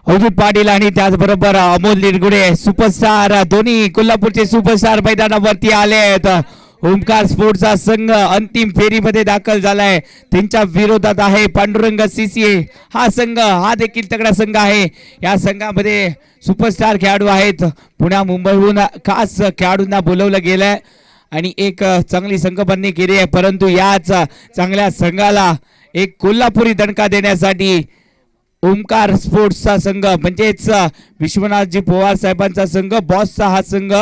अवधूत पाटील आणि त्याचबरोबर अमोल निरगुडे सुपरस्टार दोन्ही कोल्हापूरचे सुपरस्टार मैदानावरती आले आहेत. ओमकार स्पोर्ट्सचा संघ अंतिम फेरीमध्ये दाखल झालाय. त्यांच्या विरोधात आहे पांडुरंग सीसीए हा संघ. हा देखील तगडा संघ आहे. या संघामध्ये सुपरस्टार खेळाडू आहेत. पुण्या मुंबईहून खास खेळाडूंना बोलवलं गेलंय आणि एक चांगली संघबांधणी केली आहे. परंतु याच चांगल्या संघाला एक कोल्हापुरी दणका देण्यासाठी ओमकार स्पोर्ट्सचा संघ म्हणजेच विश्वनाथजी पवार साहेबांचा संघ बॉसचा हा संघ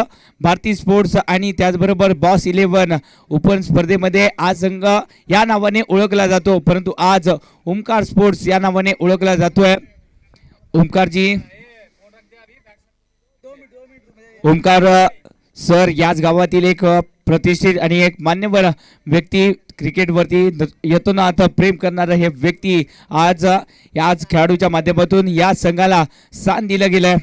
भारती स्पोर्ट्स आणि त्याचबरोबर बॉस 11 ओपन स्पर्धेमध्ये हा संघ या नावाने ओळखला जातो. परंतु आज ओमकार स्पोर्ट्स या नावाने ओळखला जातोय. ओमकार सर याच गावातील एक प्रतिष्ठित आणि एक मान्यवर व्यक्ती, क्रिकेटवरती येतो ना आता प्रेम करणारा हे व्यक्ती आज याच खेळाडूच्या माध्यमातून या संघाला स्थान दिलं गेलंय.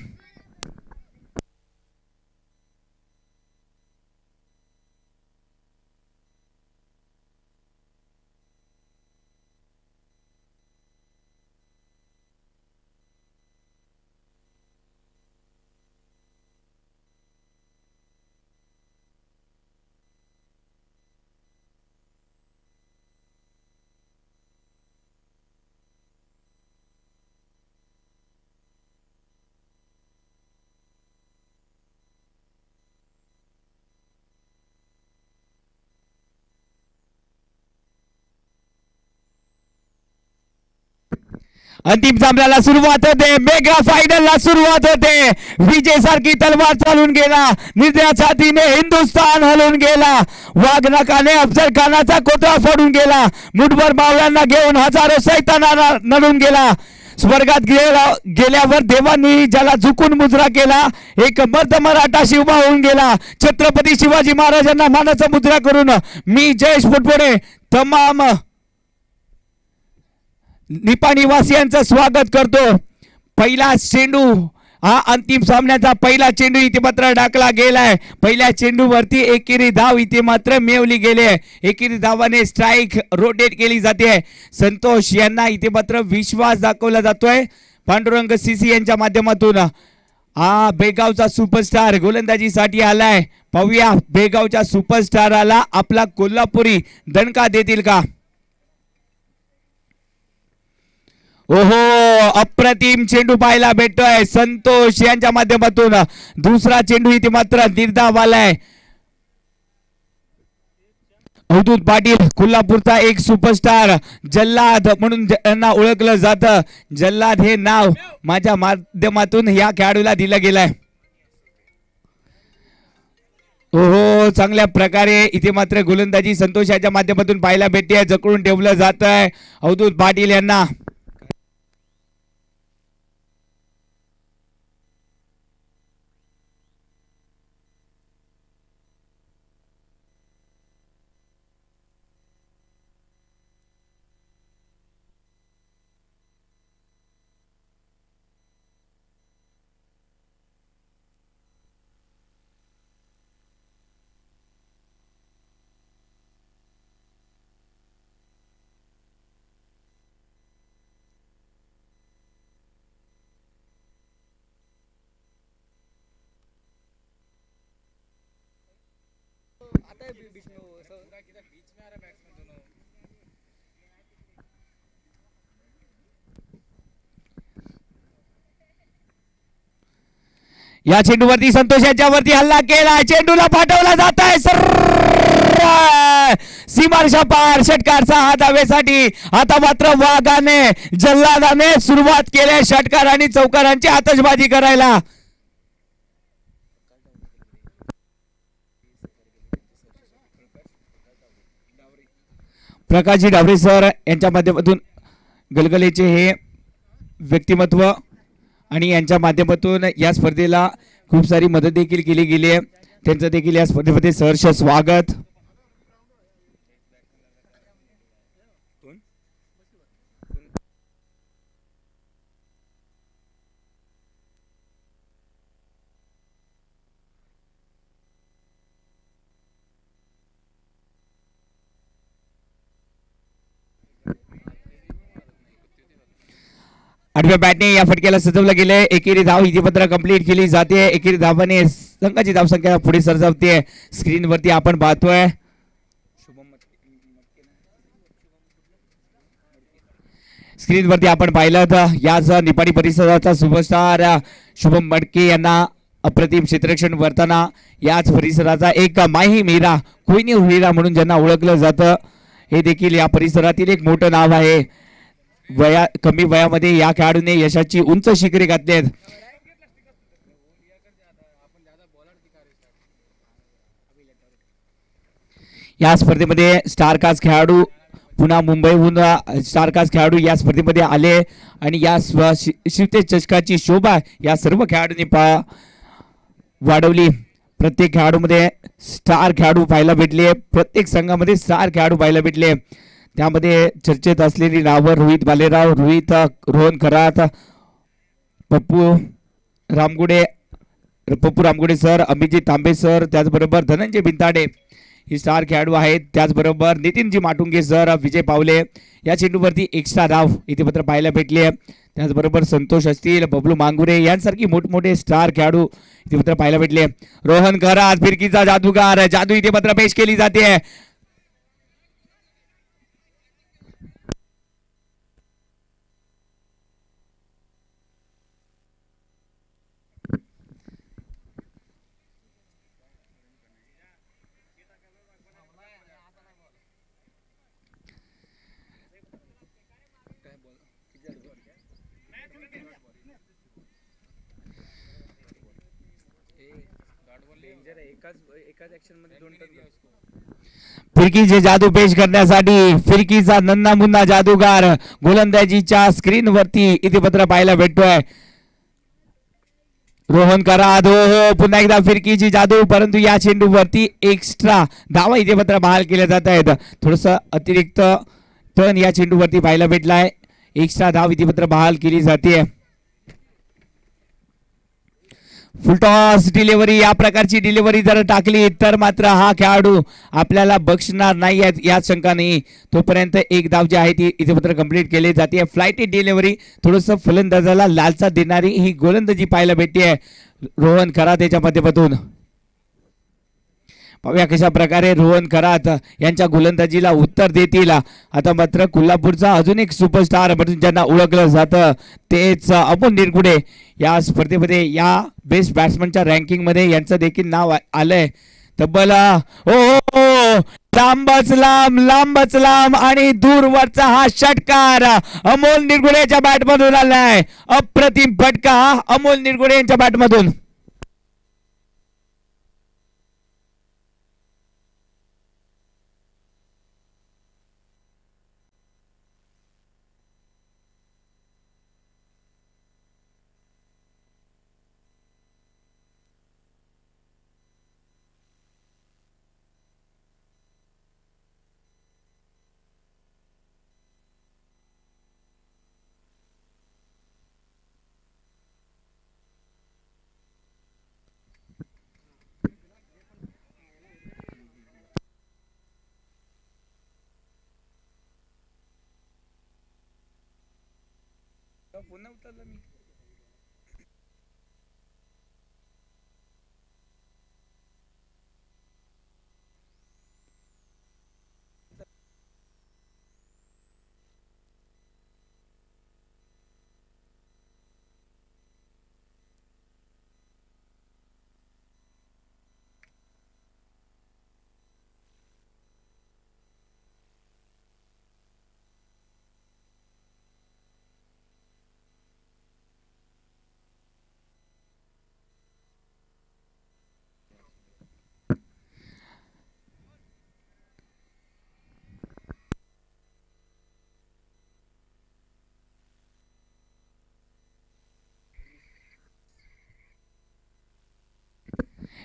अंतिम सामन्याला सुरुवात होते. मेगा फायनलला सुरुवात होते. विजय सारखी तलवार चालून गेला. निर्दया छातीने हिंदुस्थान हलून गेला. वाघनकाने अफजल खानाचा कोतरा फोडून गेला. मुठभर मावळ्यांना घेऊन हजारो सैताना नडून गेला. स्वर्गात गेल्यावर देवांनी ज्याला झुकून मुजरा केला. एक मर्द मराठा शिवबा होऊन गेला. छत्रपती शिवाजी महाराजांना मानाचा मुजरा करून मी जयेश फुटफोडे तमाम निपाणी वासियांचं स्वागत करतो. पहिला चेंडू हा अंतिम सामन्याचा पहिला चेंडू इथे मात्र टाकला गेलाय. पहिल्या चेंडूवरती एकेरी धाव इथे मात्र मिळवली गेली आहे. एकेरी धावाने स्ट्राईक रोटेट केली जाते. संतोष यांना इथे मात्र विश्वास दाखवला जातोय पांडुरंग सीसी यांच्या माध्यमातून. हा बेगावचा सुपरस्टार गोलंदाजीसाठी आलाय. पाहूया बेगावच्या सुपरस्टाराला आपला कोल्हापुरी दणका देतील का. ओहो अप्रतिम चेंडू पाहायला भेटतोय संतोष यांच्या माध्यमातून. दुसरा चेंडू इथे मात्र निर्धाव आलाय. अवधूत पाटील कोल्हापूरचा एक सुपरस्टार जल्लाद म्हणून यांना ओळखलं जातं. जल्लाद हे नाव माझ्या माध्यमातून या खेळाडूला दिलं गेलंय. ओहो चांगल्या प्रकारे इथे मात्र गोलंदाजी संतोष यांच्या माध्यमातून पाहायला भेटते. जखडून ठेवलं जात आहे अवधूत पाटील यांना. या चेंडूवरती संतोष यांच्यावरती हल्ला केला. चेंडूला पाठवला जात आहे सीमारेषा पार. षटकारचा हा धावेसाठी. आता मात्र वाघाने जल्लादाने सुरुवात केली षटकार आणि चौकारांची आतषबाजी करायला. प्रकाशजी डावरे सर यांच्या माध्यमातून गलगलेचे हे व्यक्तिमत्व आणि यांच्या माध्यमातून या स्पर्धेला खूप सारी मदत देखील केली गेली आहे. त्यांचं देखील या स्पर्धेमध्ये सहर्ष स्वागत. आठव्या बॅटने या फटक्याला सजवलं गेलंय. एकेरी धाव इथे पत्र कंप्लीट केली जाते. एकेरी धावाने संघाची धावसंख्या पुढे सरसावते. स्क्रीनवरती आपण पाहतोय स्क्रीनवरती आपण पाहिलं तर याच निपाणी परिसराचा सुपरस्टार शुभम मडके यांना अप्रतिम क्षेत्ररक्षण करताना याच परिसराचा एक माही मीरा कोहिनूर हिरा म्हणून ज्यांना ओळखलं जातं हे देखील या परिसरातील एक मोठं नाव आहे. कमी वयामध्ये या खेळाडूने यशाची उंच शिखरे गाठली आहेत. या स्पर्धेमध्ये स्टारकास्ट खेळाडू पुन्हा मुंबईहून स्टारकास्ट खेळाडू या स्पर्धेमध्ये आले आणि या शिवतेज चषकाची शोभा या सर्व खेळाडूंनी वाढवली. प्रत्येक खेळाडूमध्ये स्टार खेळाडू पाहायला भेटले. प्रत्येक संघामध्ये स्टार खेळाडू पाहायला भेटले. त्यामध्ये चर्चेत असलेली नावं रोहित बालेराव, रोहन खरात, पप्पू रामगुडे सर, अभिजित तांबे सर, त्याचबरोबर धनंजय बिंताडे ही स्टार खेळाडू आहेत. त्याचबरोबर नितीनजी माटुंगे सर, विजय पावले या चेंडूवरती एक्स्ट्रा धाव इथे पत्र पाहायला भेटले. त्याचबरोबर संतोष असतील, बबलू मांगुरे यांसारखी मोठमोठे स्टार खेळाडू इथे पत्र पाहायला भेटले. रोहन खरात फिरकीचा जादूगार, जादू इथे पत्र पेश केली जाते. फिरकीचे जादू पेश करण्यासाठी फिरकीचा नन्ना मुन्ना जादूगार गोलंदाजीच्या स्क्रीनवरती इथे पत्र पाहायला भेटतोय. रोहन कराद हो पुन्हा एकदा फिरकीची जादू, परंतु या चेंडूवरती एक्स्ट्रा धावा इथे पत्र बहाल केल्या जात आहेत. थोडस अतिरिक्त टर्न या चेंडूवरती पाहायला भेटलाय. एक्स्ट्रा धाव इथे पत्र बहाल केली जाते. फुलटॉस डिलिव्हरी, या प्रकारची डिलिव्हरी जर टाकली तर मात्र हा खेळाडू आपल्याला बक्षणार नाही या शंका नाही. तोपर्यंत एक धाव जी आहे ती इथे मात्र कंप्लीट केली जाते. फ्लाइटी डिलिव्हरी थोडस फलंदाजाला लालसा देणारी ही गोलंदाजी पाहायला भेटते रोहन खरात याच्या माध्यमातून. पाहूया कशा प्रकारे रोहन खरात यांच्या गोलंदाजीला उत्तर देतील. आता मात्र कोल्हापूरचा अजून एक सुपरस्टार म्हणून ज्यांना ओळखलं जातं तेच अमोल निरगुडे या स्पर्धेमध्ये या बेस्ट बॅट्समनच्या रँकिंग मध्ये यांचं देखील नाव आलंय. तब्बल लांबच लांब आणि दूरवरचा हा षटकार अमोल निरगुडेच्या बॅटमधून आलाय. अप्रतिम फटका अमोल निरगुडे यांच्या बॅटमधून.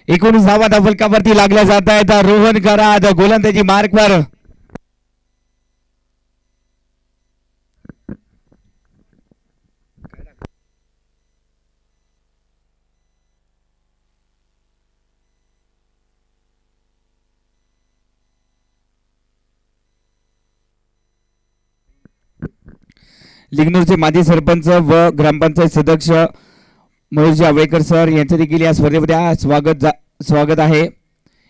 एकूण धावा फलकावरती लागल्या जात आहेत. रोहन खरात गोलंदाजी मार्कवर. लिंगनूरचे माजी सरपंच व ग्रामपंचायत सदस्य महेश जावळेकर सर यांचं देखील या स्पर्धेमध्ये स्वागत आहे।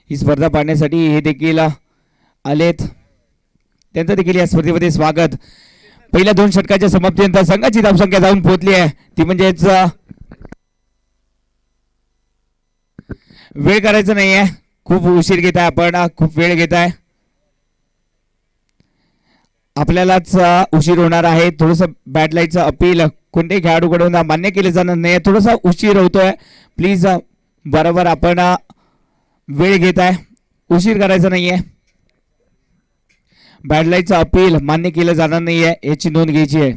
ही स्पर्धा पाहण्यासाठी हे देखील आलेत, त्यांचं देखील या स्पर्धेमध्ये स्वागत। पहिल्या 2 षटकाच्या समाप्तीनंतर संघाची धावसंख्या जाऊन पोहोचली आहे, ती म्हणजेच वेळ करायचं नाहीये, खूप उशीर घेताय आपण, खूप वेळ घेताय, आपल्यालाच उशीर होणार आहे। थोडस बॅट लाईटचं अपील कोणत्याही खेळाडूकडून मान्य केले जाणार नाही, थोडासा उशीर होतोय, प्लीज बरोबर आपण वेळ घेताय, उशीर करायचा नाहीये। बॅट लाईटचं अपील मान्य केलं जाणार नाहीये, याची नोंद घ्यायची आहे।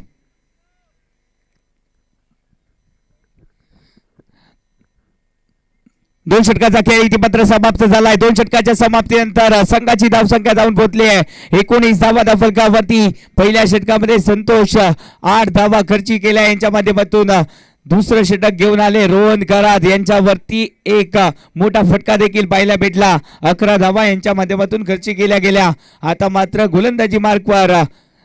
दोन षटकाचा खेळ इथे मात्र समाप्त झालाय। 2 षटकाच्या समाप्तीनंतर संघाची धावसंख्या जाऊन पोहोचली आहे 19 धावा फलकावरती। पहिल्या षटकामध्ये संतोष 8 धावा खर्ची केल्या, यांच्या माध्यमातून दुसरं षटक घेऊन आले रोहन करात, यांच्यावरती एक मोठा फटका देखील पाहायला भेटला। 11 धावा यांच्या माध्यमातून खर्ची केल्या गेल्या। आता मात्र गोलंदाजी मार्कवर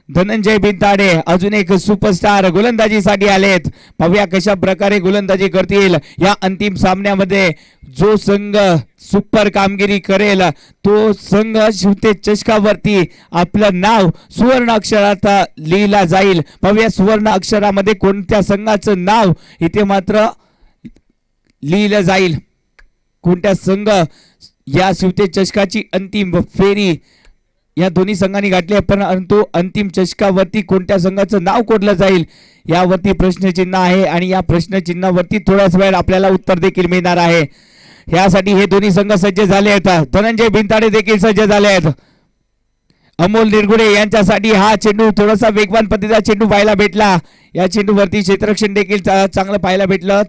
धनंजय बिनताडे अजून एक सुपरस्टार गोलंदाजीसाठी आलेत। पाहूया कशा प्रकारे गोलंदाजी करतील या अंतिम सामन्यामध्ये। जो संघ सुपर कामगिरी करेल तो संघ शिवते चषकावरती आपलं नाव सुवर्ण अक्षरात लिहिला जाईल। पाहूया सुवर्ण अक्षरामध्ये कोणत्या संघाचं नाव इथे मात्र लिहिलं जाईल, कोणत्या संघ या शिवते चषकाची अंतिम फेरी या दोन्ही संघांनी गाठली आहे, परंतु अंतिम चषकावरती कोणत्या संघाचं नाव कोरलं जाईल यावरती प्रश्नचिन्ह आहे आणि या प्रश्नचिन्हावरती थोड्याच वेळ आपल्याला उत्तर देखील मिळणार आहे। यासाठी हे दोन्ही संघ सज्ज झाले आहेत, धनंजय बिनताडे देखील सज्ज झाले आहेत। अमोल निरगुडे यांच्यासाठी हा चेंडू थोडासा वेगवान पद्धतीचा चेंडू पाहायला भेटला, या चेंडूवरती क्षेत्ररक्षण देखील चांगलं पाहायला भेटलं।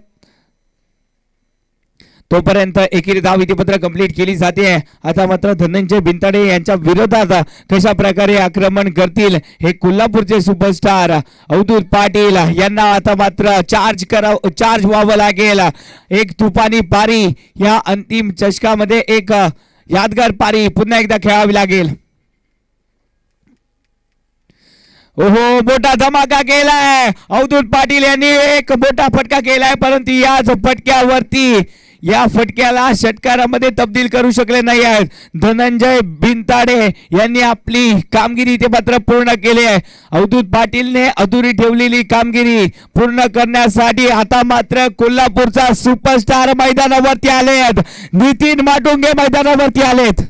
तोपर्यंत एकेरी धाव इथे मात्र कंप्लीट केली जाते। आता मात्र धनंजय बिनताडे यांच्या विरोधात कशा प्रकारे आक्रमण करतील हे कोल्हापूरचे सुपरस्टार अवधूत पाटील यांना आता मात्र चार्ज व्हावं लागेल। एक तुफानी पारी या अंतिम चषकामध्ये, एक यादगार पारी पुन्हा एकदा खेळावी लागेल। ओहो, मोठा धमाका केलाय अवधूत पाटील यांनी, एक मोठा फटका केलाय, परंतु याच फटक्यावरती या फटक्याला षटकारामध्ये तब्दील करू शकले नाही आहेत। धनंजय बिनताडे यांनी आपली कामगिरी ते मात्र पूर्ण केली आहे। अवधूत पाटीलने अधुरी ठेवलेली कामगिरी पूर्ण करण्यासाठी आता मात्र कोल्हापूरचा सुपरस्टार मैदानावरती आलेत, नितीन माटुंगे मैदानावरती आलेत।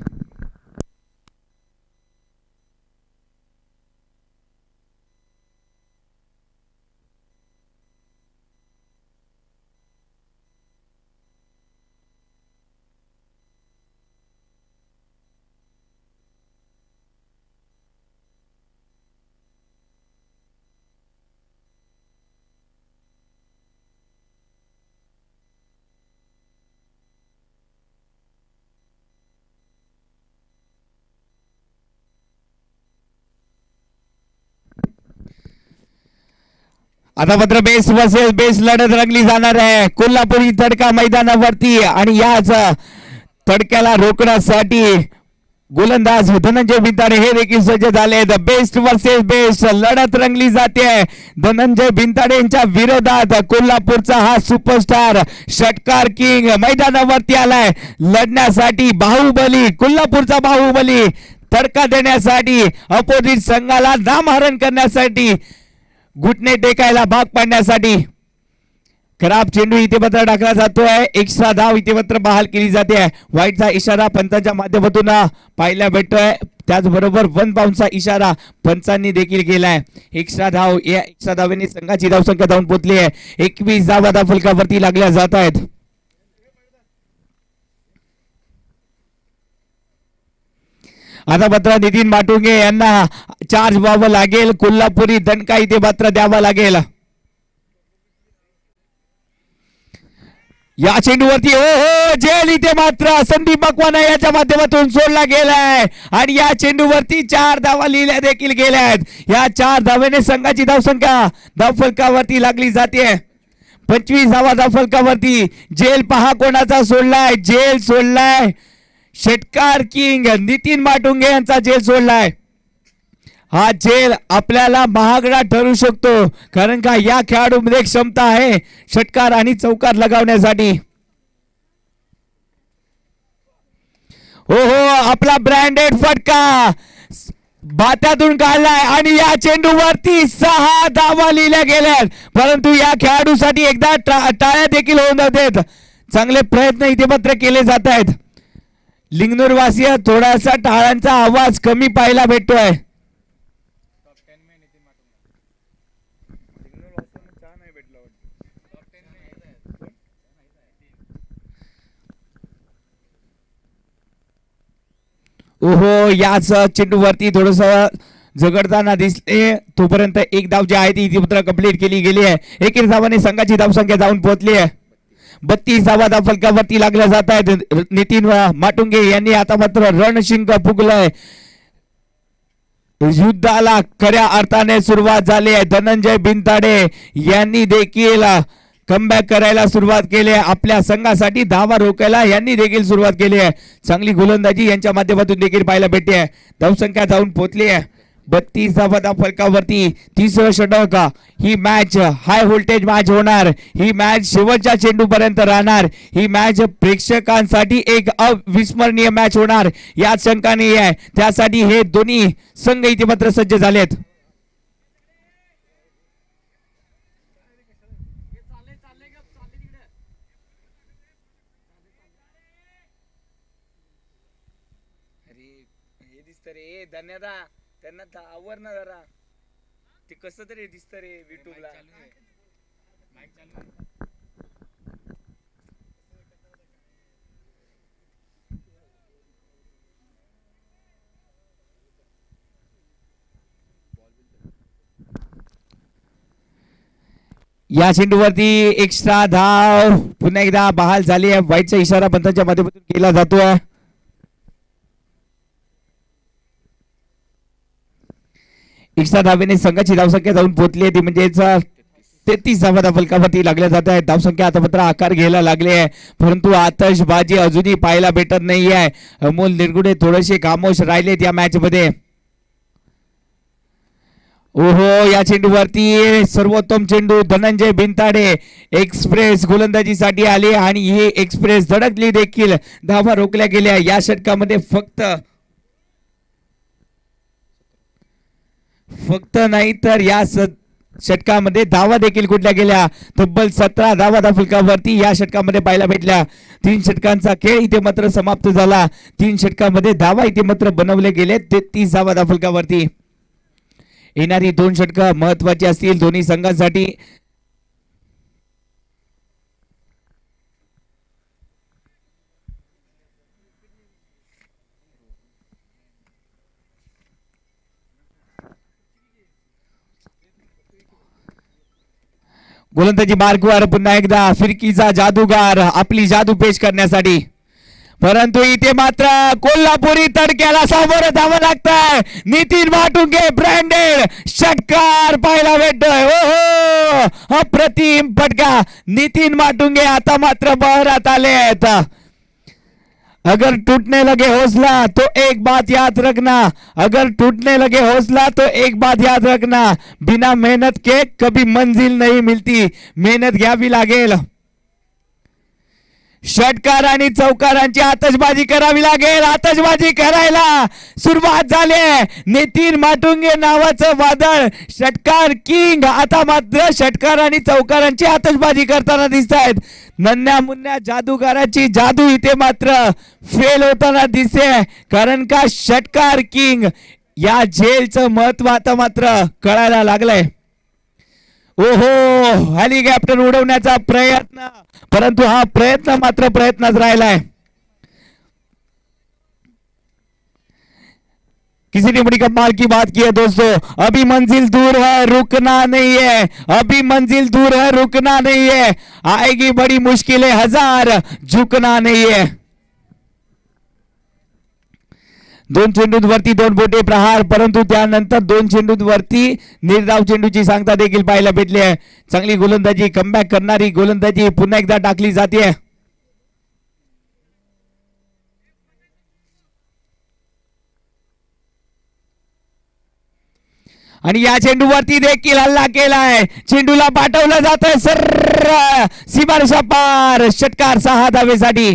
आता मात्र बेस वर्सेस बेस लढत रंगली जाणार आहे कोल्हापुरी तडका मैदानावरती, आणि याच तडक्याला रोखण्यासाठी गोलंदाज धनंजय बिनताडे हे देखील सज्ज झाले। बेस्ट वर्सेस बेस्ट लढत रंगली जाते। धनंजय बिनताडे यांच्या विरोधात कोल्हापूरचा हा सुपरस्टार षटकार किंग मैदानावरती आलाय लढण्यासाठी। बाहुबली, कोल्हापूरचा बाहुबली तडका देण्यासाठी, अपोजिट संघाला नामहरण करण्यासाठी, घुटणे टेकायला भाग पाडण्यासाठी। खराब चेंडू इथे मात्र टाकला जातोय, एक्स्ट्रा धाव इथे मात्र बहाल केली जाते। वाईटचा इशारा पंचांच्या माध्यमातून पाहायला भेटतोय, त्याचबरोबर 1 बाउन्सचा इशारा पंचांनी देखील केलाय। एक्स्ट्रा धाव, या एक्स्ट्रा धावेने संघाची धावसंख्या जाऊन पोहोचली आहे 21 धावा फलकावरती लागल्या जात आहेत। आता मात्र नितीन माटुंगे यांना चार्ज व्हावं लागेल, कोल्हापुरी दणका इथे मात्र द्यावा लागेल। या चेंडूवरती हो जेल इथे मात्र संदीप मकवाना याच्या माध्यमातून सोडला गेलाय, आणि या चेंडूवरती 4 धावा लिहिल्या देखील गेल्या आहेत। या 4 धावेने संघाची धावसंख्या धावफलकावरती लागली जाते 25 धावा धावफलकावरती। जेल पहा कोणाचा सोडलाय, जेल सोडलाय षटकार किंग नितीन माटुंगे यांचा जेल सोडलाय। हा झेल आपल्याला महागडा ठरू शकतो, कारण का या खेळाडूमध्ये क्षमता आहे षटकार आणि चौकार लगावण्यासाठी. हो हो, आपला ब्रँडेड फटका बात्यातून काढलाय आणि या चेंडूवरती 6 धावा लिहिल्या गेल्यात, परंतु या खेळाडूसाठी एकदा टाळ्या देखील होऊन जातात. चांगले प्रयत्न इथे मात्र केले जात आहेत. लिंगनूर वासीय थोडासा टाळ्यांचा आवाज कमी पाहायला भेटतोय. ओहो, याच चेंडूवरती थोडस झगडताना दिसले. तोपर्यंत एक धाव जी आहे ती इतिपुत्र कंप्लीट केली गेली आहे. एकेरी धावाने संघाची धावसंख्या जाऊन पोहोचली आहे 32 धावा. धाव फलकावरती लागल्या जात आहेत. नितीन माटुंगे यांनी आता मात्र रणशिंग फुगलंय. युद्धाला खऱ्या अर्थाने सुरुवात झाली आहे. धनंजय बिनताडे यांनी देखील कमबॅक करायला सुरुवात केली आहे. आपल्या संघासाठी धावा रोकायला यांनी देखील सुरुवात केली आहे. चांगली गोलंदाजी यांच्या माध्यमातून देखील पाहायला भेटते आहे. धावसंख्या जाऊन पोहोचली आहे 32 धावा. धाव फलकावरती तिसरं षटक. ही मॅच हाय व्होल्टेज मॅच होणार. ही मॅच शेवटच्या चेंडूपर्यंत राहणार. ही मॅच प्रेक्षकांसाठी एक अविस्मरणीय मॅच होणार या शंकाने आहे. त्यासाठी हे दोन्ही संघ इथे मात्र सज्ज झालेत. धन्यदा त्यांना आवर ना जरा, ते कसं तरी दिसत रे युट्यूबला. या चेंडूवरती एक्स्ट्रा धाव पुन्हा एकदा बहाल झाली आहे. वाईटचा इशारा पंतांच्या माध्यमातून केला जातोय. एक्स्ट्रा धावेने संघाची धावसंख्या जाऊन पोहोचली आहे ती म्हणजेच 33 धावा धाव फलकावरती लागल्या जात आहेत. धावसंख्या आता मात्र आकार घ्यायला लागली आहे, परंतु आतषबाजी अजूनही पाहायला भेटत नाही आहे. अमोल निरगुडे थोडेसे खामोश राहिलेत या मॅच मध्ये. ओहो, या चेंडूवरती सर्वोत्तम चेंडू धनंजय बिनताडे एक्सप्रेस गोलंदाजीसाठी आले आणि ही एक्सप्रेस धडकली देखील. धावा रोखल्या गेल्या. या षटकामध्ये फक्त नाही तर या षटकामध्ये धावा देखील कुठल्या गेल्या. तब्बल 17 धावा धाव फलकावरती या षटकामध्ये पाहायला भेटल्या. 3 षटकांचा खेळ इथे मात्र समाप्त झाला. 3 षटकामध्ये धावा इथे मात्र बनवले गेले 33 धावा धाव फलकावरती. येणारी 2 षटक महत्वाची असतील दोन्ही संघांसाठी. गोलंदाजी मार्गवर पुन्हा एकदा फिरकीचा जादूगार आपली जादू पेश करण्यासाठी, परंतु इथे मात्र कोल्हापुरी तडक्याला सामोरं जावं लागतंय. नितीन माटुंगे ब्रँडेड षटकार पाहायला भेटतोय. ओहो, अप्रतिम फटका. नितीन माटुंगे आता मात्र बहरात आले आहेत. अगर टूटने लगे हौसला तो एक बात याद रखना, अगर टूटने लगे हौसला तो एक बात याद रखना, बिना मेहनत के कभी मंजिल नहीं मिलती. मेहनत घ्यावी लागेल. षटकार आणि चौकारांची आतषबाजी करावी लागेल. आतषबाजी करायला सुरुवात झाली. नितीन माटुंगे नावाचं वादळ षटकार किंग आता मात्र षटकार आणि चौकारांची आतषबाजी करताना दिसत आहेत. नन्या मुन्या जादूगाराची जादू इथे मात्र फेल होताना दिसते, कारण का षटकार किंग या झेलचं महत्व आता मात्र कळायला लागलंय. ओहो, हेलिकॉप्टर उडवण्याचा प्रयत्न, परंतु हा प्रयत्न मात्र प्रयत्नच राहिलाय. किसी ने बड़ी कमाल की बात की है दोस्तों, अभी मंजिल दूर है रुकना नहीं है, अभी मंजिल दूर है रुकना नहीं है, आएगी बड़ी मुश्किलें हजार झुकना नहीं है. 2 चेंडूंवरती 2 बोटे प्रहार, परंतु त्यानंतर 2 चेंडूंवरती निर्धाव चेंडूची सांगता देखील पाहायला भेटली आहे. चांगली गोलंदाजी, कमबॅक करणारी गोलंदाजी पुन्हा एकदा टाकली जाते. आणि या चेंडूवरती देखील हल्ला केलाय. चेंडूला पाठवलं जात आहे सर सीमारेषा पार. षटकार 6 धावेसाठी.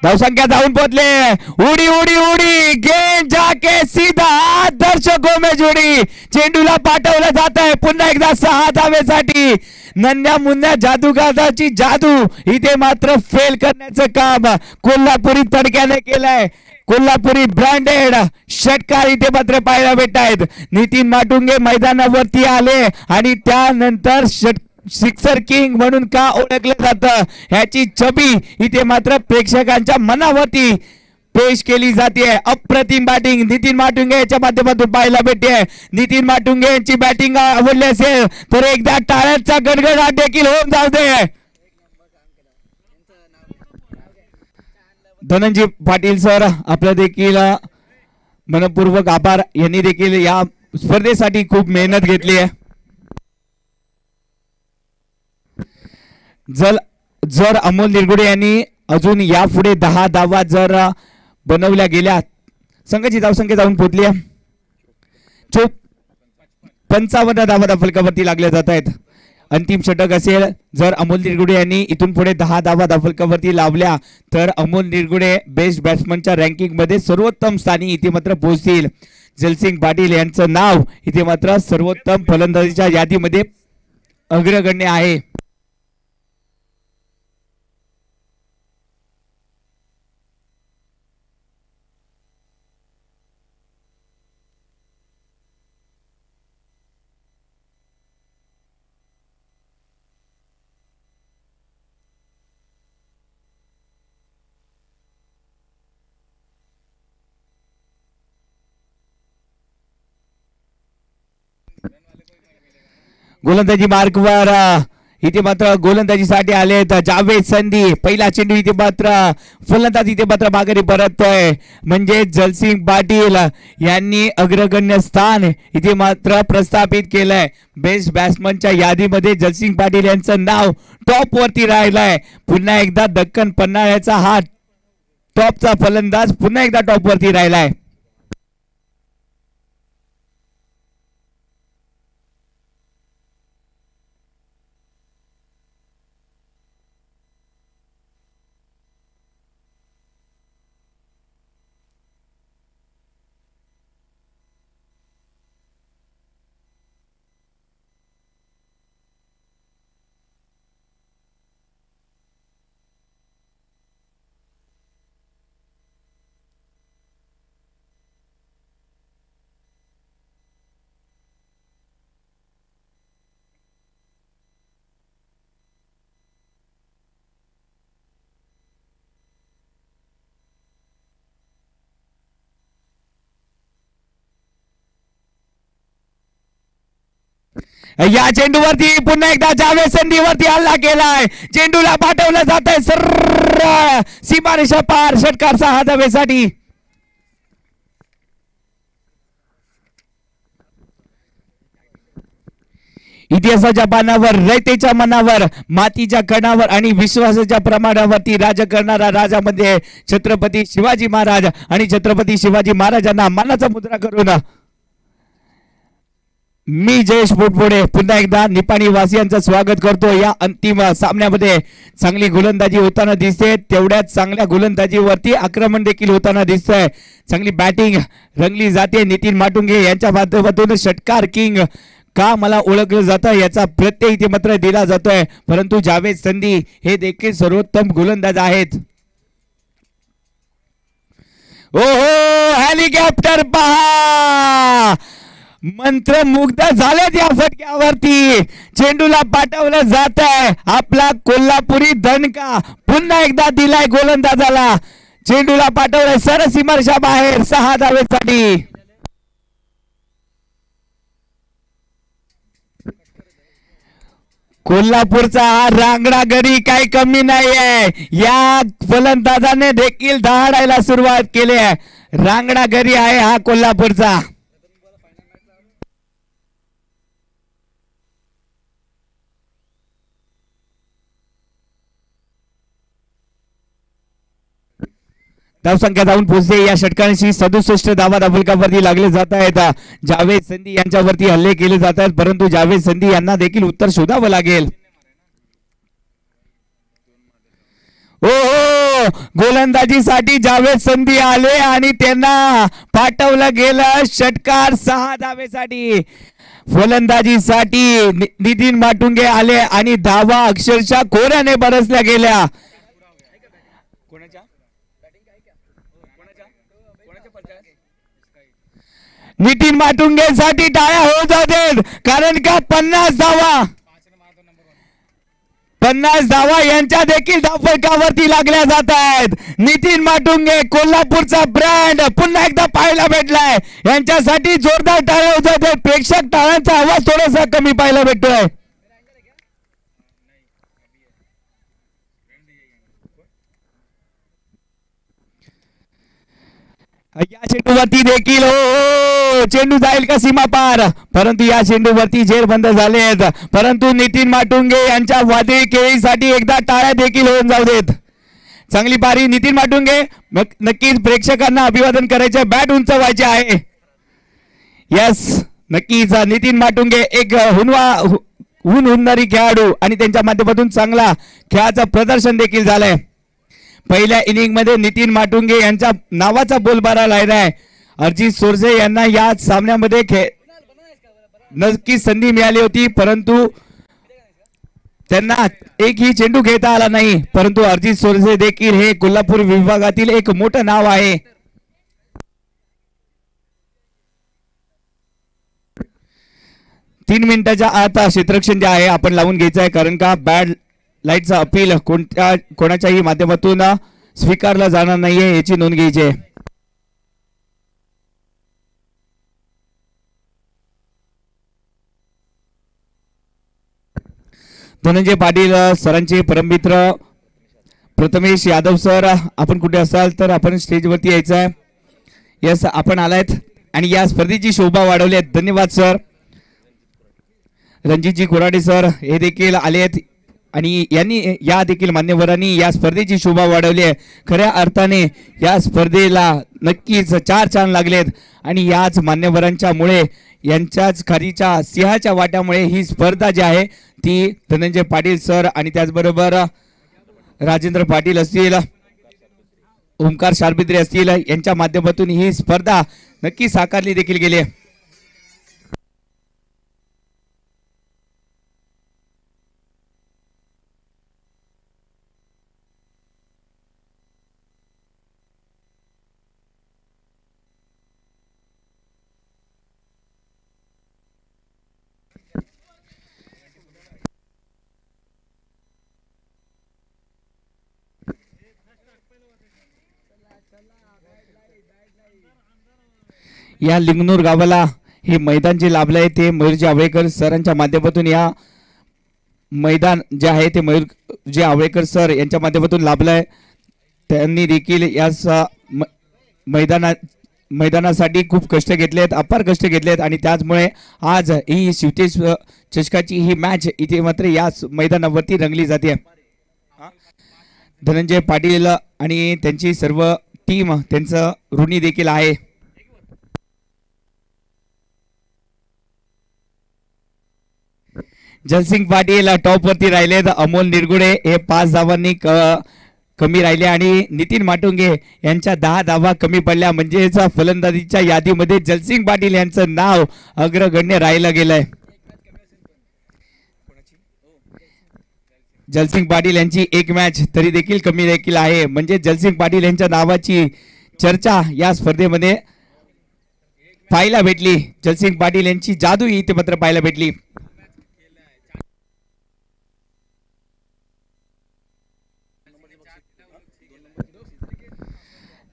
धावसंख्या जाऊन पोहोचले. उडी उडी उडी गेंद जाके सीधा दर्शकों में जुडी. चेंडूला पाठवलं जात आहे पुन्हा एकदा 6 धावेसाठी. नन्या मुन्या जादूगाराची जादू इथे मात्र फेल करण्याचं काम कोल्हापुरी तडक्याने केलंय. कोल्हापुरी ब्रँडेड षटकार इथे मात्र पाहायला भेटत आहेत. नितीन माटुंगे मैदानावरती आले आणि त्यानंतर सिक्सर किंग म्हणून का ओळखलं जातं ह्याची छबी इथे मात्र प्रेक्षकांच्या मनावरती पेश केली जाते. अप्रतिम बॅटिंग नितीन माटुंगे याच्या माध्यमातून पाहायला भेटते. नितीन माटुंगे यांची बॅटिंग आवडली असेल तर एकदा टाळ्यांचा गडगडाट देखील होऊन जाऊ दे. धनंजय पाटील सर आपलं देखील मनपूर्वक आभार. यांनी देखील या स्पर्धेसाठी खूप मेहनत घेतली आहे. जर अमोल निरगुडे यांनी अजून यापुढे 10 धावा जर बनवल्या गेल्या संघाची धावसंख्या जाऊन पोहोचली आहे 55 धावा फलकावरती लागल्या जात आहेत. अंतिम षटक असेल. जर अमोल निरगुडे यांनी इथून पुढे 10 धावा फलकावरती लावल्या तर अमोल निरगुडे बेस्ट बॅट्समनच्या रँकिंग मध्ये सर्वोत्तम स्थानी इथे मात्र पोहोचतील. जलसिंग पाटील यांचं नाव इथे मात्र सर्वोत्तम फलंदाजीच्या यादीमध्ये अग्रगण्य आहे. गोलंदाजी मार्कवर इथे मात्र गोलंदाजीसाठी आलेत जावेद संधी. पहिला चेंडू इथे मात्र फलंदाज इथे मात्र माघारी परततोय. म्हणजे जलसिंग पाटील यांनी अग्रगण्य स्थान इथे मात्र प्रस्थापित केलंय. बेस्ट बॅट्समनच्या यादीमध्ये जलसिंग पाटील यांचं नाव टॉप वरती राहिलंय. पुन्हा एकदा दक्कन पन्हाळ्याचा हा टॉपचा फलंदाज पुन्हा एकदा टॉप वरती राहिलाय. या चेंडूवरती पुन्हा एकदा जावेद संधीवरती हल्ला केलाय. चेंडूला पाठवलं जात आहे सरळ सीमारेषा पार. षटकार 6 धावेसाठी. इतिहासाच्या पानावर रयतेच्या मनावर मातीच्या कणावर आणि विश्वासाच्या प्रमाणावरती राज करणारा राजा म्हणजे छत्रपती शिवाजी महाराज. आणि छत्रपती शिवाजी महाराजांना मानाचा मुद्रा करून मी जयेश पोटपोडे पुन्हा एकदा निपाणी वासियांचं स्वागत करतो. या अंतिम सामन्यामध्ये चांगली गोलंदाजी होताना दिसते. तेवढ्याच चांगल्या गोलंदाजीवरती आक्रमण देखील होताना दिसतंय. चांगली बॅटिंग रंगली जाते. नितीन माटुंगे यांच्या माध्यमातून षटकार किंग का मला ओळखलं जातं याचा प्रत्यय इथे मात्र दिला जातोय. परंतु जावेद संधी हे देखील सर्वोत्तम गोलंदाज आहेत. ओहो हेलिकॉप्टर पहा. मंत्रमुग्ध झालेत या फटक्यावरती. चेंडूला पाठवलं जात आहे. आपला कोल्हापुरी दणका पुन्हा एकदा दिलाय गोलंदाजाला. चेंडूला पाठवलंय सर सीमारेषा बाहेर 6 धावेसाठी. कोल्हापूरचा हा रांगडा गडी काही कमी नाहीये. या फलंदाजाने देखील दहाडायला सुरुवात केली आहे. रांगडा गडी आहे हा कोल्हापूरचा. धावसंख्या जाऊन पोहोचते या षटकांशी 67 धावा धावफलकावरती लागले जात आहेत. जावेद संधी यांच्यावरती हल्ले केले जात आहेत, परंतु जावेद संधी यांना देखील उत्तर शोधावं लागेल. हो, गोलंदाजीसाठी जावेद संधी आले आणि त्यांना पाठवलं गेलं षटकार 6 धावेसाठी. फलंदाजीसाठी नितीन माटुंगे आले आणि धावा अक्षरशः खोऱ्याने बरसल्या गेल्या. नितीन माटुंगे साठी टाळ्या होत आहेत, कारण का 50 धावा यांच्या देखील धावफलकावरती लागल्या जात आहेत. नितीन माटुंगे कोल्हापूरचा ब्रँड पुन्हा एकदा पाहायला भेटलाय. यांच्यासाठी जोरदार टाळ्या होत आहेत. प्रेक्षक टाळ्यांचा आवाज थोडासा कमी पाहायला भेटतोय. या चेंडूवरती देखील हो, चेंडू जाईल का सीमा पार, परंतु या चेंडूवरती झेल बंद झालेत. परंतु नितीन माटुंगे यांच्या वादळी खेळीसाठी एकदा टाळ्या देखील होऊन जाऊ देत. चांगली पारी नितीन माटुंगे. नक्कीच प्रेक्षकांना अभिवादन करायचे, बॅट उंच व्हायचे आहे. यस, नक्कीच नितीन माटुंगे एक हुनहुनणारी खेळाडू आणि त्यांच्या माध्यमातून चांगला खेळाचं प्रदर्शन देखील झालंय. पहिल्या इनिंग मध्ये नितीन माटुंगे यांच्या नावाचा बोलबाला राहिलाय. अर्जित सोरजे यांना या सामन्यामध्ये नक्की संधी मिळाली होती, परंतु त्यांना एकही चेंडू घेता आला नाही. परंतु अर्जित सोरजे देखील हे कोल्हापूर विभागातील एक मोठं नाव आहे. तीन मिनिटाच्या आत क्षेत्ररक्षण जे आहे आपण लावून घ्यायचं आहे, कारण का बॅड लाईटचा अपील कोणाच्याही माध्यमातून स्वीकारला जाणार नाहीये, याची नोंद घ्यायची आहे. धनंजय पाटील सरांचे परममित्र प्रथमेश यादव सर, आपण कुठे असाल तर आपण स्टेजवरती यायचं आहे. यस, आपण आलायत आणि या स्पर्धेची शोभा वाढवली आहे. धन्यवाद सर. रणजितजी कोराडे सर हे देखील आले आहेत आणि यांनी या देखील मान्यवरांनी या स्पर्धेची शोभा वाढवली आहे. खऱ्या अर्थाने या स्पर्धेला नक्कीच 4 चांद लागलेत आणि याच मान्यवरांच्यामुळे यांच्याच खारीच्या सिंहाच्या वाट्यामुळे ही स्पर्धा जी आहे ती धनंजय पाटील सर आणि त्याचबरोबर राजेंद्र पाटील असतील, ओमकार शारबिद्रे असतील, यांच्या माध्यमातून ही स्पर्धा नक्की साकारली देखील गेली आहे. या लिंगनूर गावाला हे मैदान जे लाभलं आहे ते मयूरजी आवळेकर सरांच्या माध्यमातून या मैदान जे आहे ते मयूरजी आवळेकर सर यांच्या माध्यमातून लाभलं आहे. त्यांनी देखील या मैदानासाठी खूप कष्ट घेतलेत, अपार कष्ट घेतलेत आणि त्याचमुळे आज ही शिवतेज चषकाची ही मॅच इथे मात्र या मैदानावरती रंगली जाते. धनंजय पाटील आणि त्यांची सर्व टीम त्यांचं ऋणी देखील आहे. जलसिंग पाटील टॉप वरती राहिलेत. अमोल निरगुडे हे 5 धावांनी कमी राहिले आणि नितीन माटुंगे यांच्या 10 धावा कमी पडल्या, म्हणजेच फलंदाजीच्या यादीमध्ये जलसिंग पाटील यांचं नाव अग्रगण्य राहिलं गेलंय. जलसिंग पाटील यांची एक मॅच तरी देखील कमी देखील आहे, म्हणजे जलसिंग पाटील यांच्या नावाची चर्चा या स्पर्धेमध्ये पाहायला भेटली. जलसिंग पाटील यांची जादू इथे मात्र पाहायला भेटली.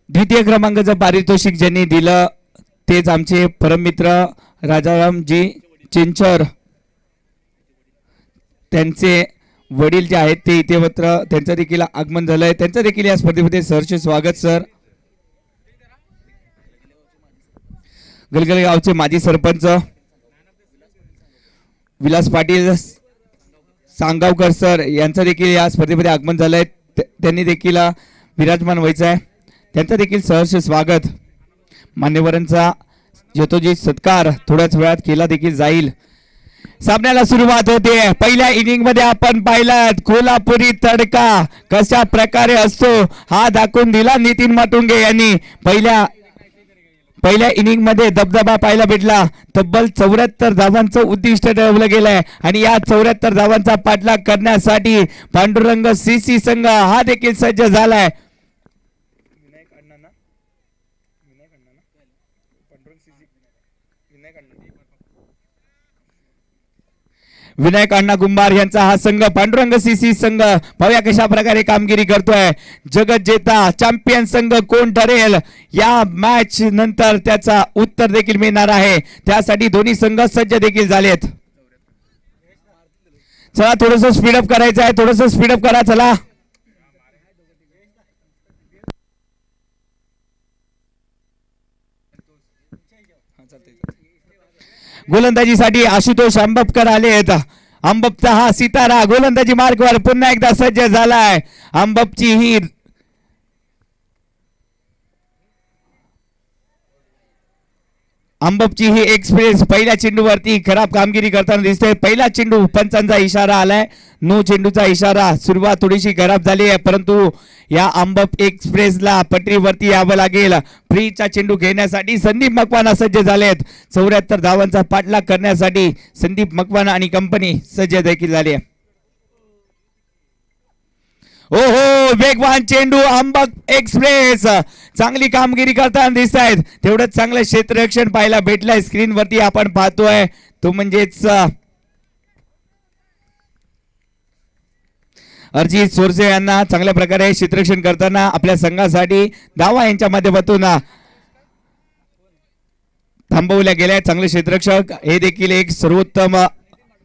द्वितीय क्रमांकाचं पारितोषिक ज्यांनी दिलं तेच आमचे परममित्र राजारामजी चिंचर. त्यांचे वडील जे आहेत ते इथे मात्र त्यांचं देखील आगमन झालंय, त्यांचं देखील या स्पर्धेमध्ये सहर्ष स्वागत सर. गलगल गावचे माजी सरपंच विलास पाटील सांगावकर सर यांचं देखील या स्पर्धेमध्ये आगमन झालंय, त्यांनी देखील विराजमान व्हायचं आहे, त्यांचं देखील सहर्ष स्वागत. मान्यवरांचा यथोचित सत्कार थोड्याच वेळात केला देखील जाईल. सामन्याला सुरुवात होते. पहिल्या इनिंग मध्ये आपण पाहिलात कोल्हापुरी तडका कशा प्रकारे असतो हा दाखवून दिला नितीन माटुंगे यांनी. पहिल्या इनिंग मध्ये दबदबा पाहायला भेटला. तब्बल 74 धावांचं उद्दिष्ट ठेवलं गेलंय आणि या 74 धावांचा पाठलाग करण्यासाठी पांडुरंग सीसी संघ हा देखील सज्ज झालाय. विनायक अण्णा कुंभार यांचा हा संघ पांडुरंग सीसी संघ पाहूया कशा प्रकारे कामगिरी करतोय. जगत जेता चॅम्पियन संघ कोण ठरेल या मॅच नंतर त्याचा उत्तर देखील मिळणार आहे, त्यासाठी दोन्ही संघ सज्ज देखील झालेत. चला थोडस स्पीडअप करायचं आहे, थोडस स्पीडअप करा चला. गोलंदाजीसाठी आशुतोष आंबपकर आले आहेत. आंबपचा हा सितारा गोलंदाजी मार्गवर पुन्हा एकदा सज्ज झालाय. आंबपची ही एक्सप्रेस पहिल्या चेंडूवरती खराब कामगिरी करताना दिसते. पहिला चेंडू पंचांचा इशारा आलाय, नो चेंडूचा इशारा. सुरुवात थोडीशी खराब झाली आहे, परंतु या आंबप एक्सप्रेसला पटरीवरती यावं लागेल. फ्रीचा चेंडू घेण्यासाठी संदीप मकवाना सज्ज झालेत. 74 धावांचा पाठलाग करण्यासाठी संदीप मकवाना आणि कंपनी सज्ज देखील झाली आहे. ओहो वेगवान चेंडू आंबप एक्सप्रेस चांगली कामगिरी करताना दिसत आहेत. तेवढंच चांगलं क्षेत्ररक्षण पाहायला भेटलंय. स्क्रीन वरती आपण पाहतोय तो म्हणजेच अर्जित सोरसे यांना चांगल्या प्रकारे क्षेत्ररक्षण करताना आपल्या संघासाठी दावा यांच्या माध्यमातून थांबवल्या गेल्या. चांगले क्षेत्ररक्षक हे देखील एक सर्वोत्तम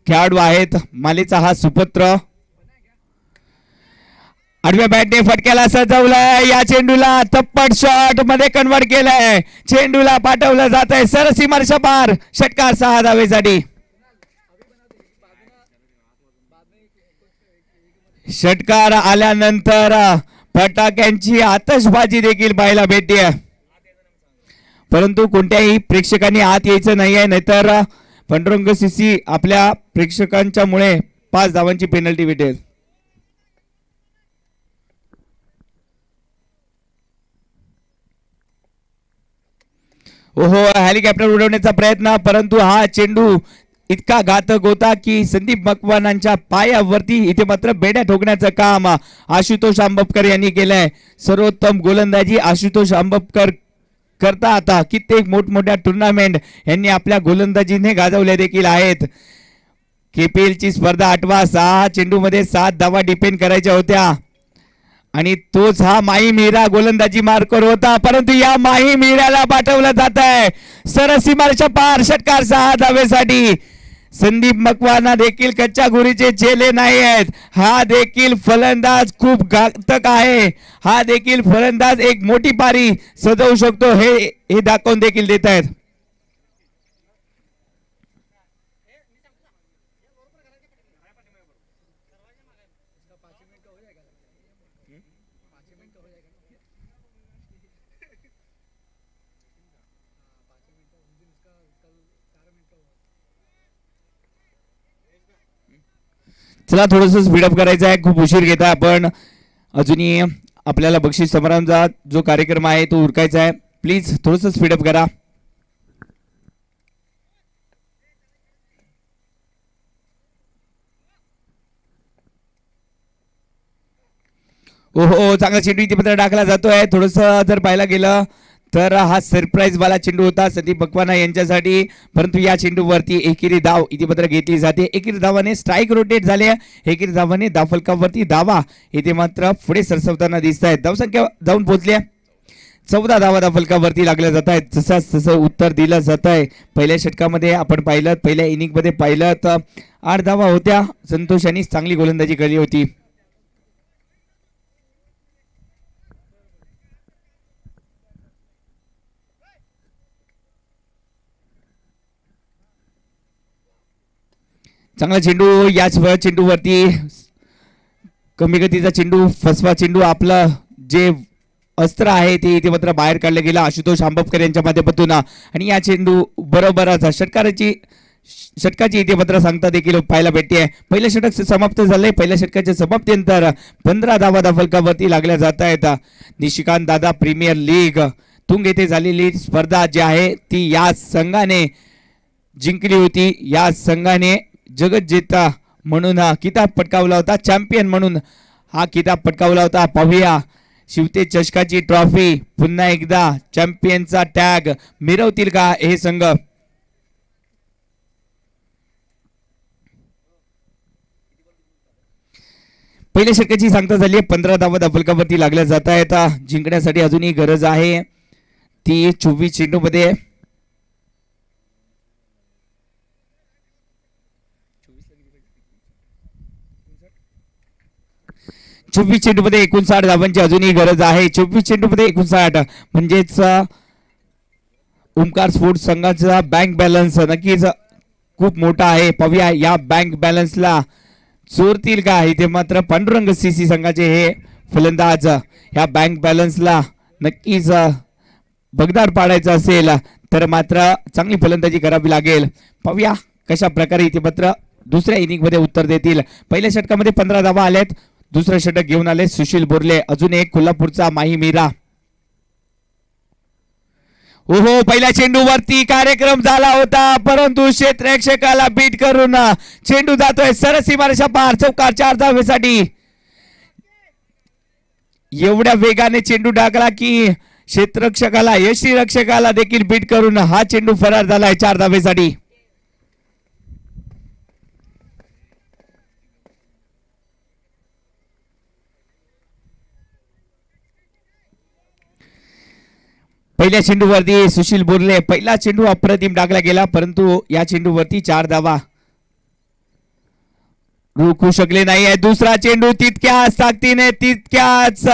खेळाडू आहेत. मालेचा हा सुपुत्र आडव्या बॅटने फटक्याला सजवलाय. या चेंडूला तप्पट शॉट मध्ये कन्वर्ट केलाय. चेंडूला पाठवलं जात आहे सरसीमारच्या पार. षटकार 6 धावेसाठी. षटकार आल्यानंतर फटाक्यांची आतषबाजी देखील पाहायला भेटते, परंतु कोणत्याही प्रेक्षकांनी आत यायचं नाहीये, नाहीतर पांडुरंग सीसी आपल्या प्रेक्षकांच्या मुळे 5 धावांची पेनल्टी भेटेल. ओहो हेलिकॉप्टर उडवण्याचा प्रयत्न, परंतु हा चेंडू इतका घातक होता की संदीप मकवानांच्या पायावरती इथे मात्र बेड्या ठोकण्याचं काम आशुतोष आंबपकर यांनी केलंय. सर्वोत्तम गोलंदाजी आशुतोष आंबपकर करता आता कित्येक मोठमोठ्या टुर्नामेंट यांनी आपल्या गोलंदाजीने गाजवल्या देखील आहेत. KPL ची स्पर्धा 8वा 6 चेंडू मध्ये 7 धावा डिफेंड करायच्या होत्या आणि तोच हा माही मीरा गोलंदाजी मार्कर होता, परंतु या माही मीराला पाठवलं जात आहे सरसीमारच्या पार. षटकार 6 धावेसाठी. संदीप मकवाना देखील कच्च्या गुरीचे चेले नाही आहेत. हा देखील फलंदाज खूप घातक आहे. हा देखील फलंदाज एक मोठी पारी सजवू शकतो हे दाखवून देखील देत आहेत. चला थोडस स्पीडअप करायचं आहे, खूप उशीर घेता आपण. अजूनही आपल्याला बक्षीस समारंभाचा जो कार्यक्रम आहे तो उरकायचा आहे. प्लीज थोडस स्पीडअप करा. ओहो चांगला चेंडू इथे मात्र टाकला जातोय. थोडस जर पाहायला गेलं तर हा सरप्राईज वाला चेंडू होता संदीप मकवाना यांच्यासाठी, परंतु या चेंडूवरती एकेरी धाव इथे मात्र घेतली जाते. एकेरी धावाने स्ट्राईक रोटेट झाले. एकेरी धावाने धावफलकावरती धावा इथे मात्र पुढे सरसवताना दिसत आहेत. धावसंख्या जाऊन पोहोचल्या 14 धावा फलकावरती लागल्या जात आहेत. जसं तसं उत्तर दिलं जात आहे. पहिल्या षटकामध्ये आपण पाहिलं, पहिल्या इनिंग मध्ये पाहिलं तर 8 धावा होत्या. संतोष यांनी चांगली गोलंदाजी केली होती. चांगला चेंडू, याच चेंडूवरती कमी गतीचा चेंडू, फसवा चेंडू, आपलं जे अस्त्र आहे ते इथे मात्र बाहेर काढलं गेलं आशुतोष आंबपकर यांच्या माध्यमातून. आणि या चेंडू बरोबरच षटकाची इथे मात्र सांगता देखील पाहायला भेटते. पहिलं षटक समाप्त झालंय. पहिल्या षटकाच्या समाप्तीनंतर 15 धावा फलकावरती लागल्या जात आहेत. निशिकांत दादा प्रीमियर लीग तुंग येथे झालेली स्पर्धा जी आहे ती या संघाने जिंकली होती. या संघाने जगत जेता म्हणून हा किताब पटकावला होता. चॅम्पियन म्हणून हा किताब पटकावला होता. पाहूया शिवते चषकाची ट्रॉफी पुन्हा एकदा चॅम्पियनचा टॅग मिरवतील का हे संघ. पहिल्या षटकाची सांगता झाली आहे. 15 धावा फलकावरती लागल्या जात आहेत. जिंकण्यासाठी अजूनही गरज आहे ती 24 चेंडू मध्ये. 24 चेंडूमध्ये 59 धावांची अजूनही गरज आहे. 24 चेंडूमध्ये 59 म्हणजेच ओमकार स्पोर्ट्स संघाचा बँक बॅलन्स नक्कीच खूप मोठा आहे. पाहूया या बँक बॅलन्सला चोरतील का इथे मात्र पांडुरंग सीसी संघाचे हे फलंदाज. या बँक बॅलन्सला नक्कीच भगदार पाडायचं असेल तर मात्र चांगली फलंदाजी करावी लागेल. पाहूया कशा प्रकारे इथे मात्र दुसऱ्या इनिंग मध्ये उत्तर देतील. पहिल्या षटकामध्ये 15 धावा आल्यात. दुसरं षटक घेऊन आले सुशील बोरले. अजून एक कोल्हापूरचा माही मीरा. ओहो, पहिल्या चेंडूवरती कार्यक्रम झाला होता परंतु क्षेत्ररक्षकाला बीट करून चेंडू जातोय सरसीमारेषा पार. चौकार 4 धावेसाठी. एवढ्या वेगाने चेंडू टाकला की क्षेत्ररक्षकाला यष्टीरक्षकाला देखील बीट करून हा चेंडू फरार झालाय 4 धावेसाठी. पहिल्या चेंडूवरती सुशील बोरले. पहिला चेंडू अप्रतिम टाकला गेला परंतु या चेंडूवरती 4 धावा रोखू शकले नाही. दुसरा चेंडू तितक्याच ताकदीने तितक्याच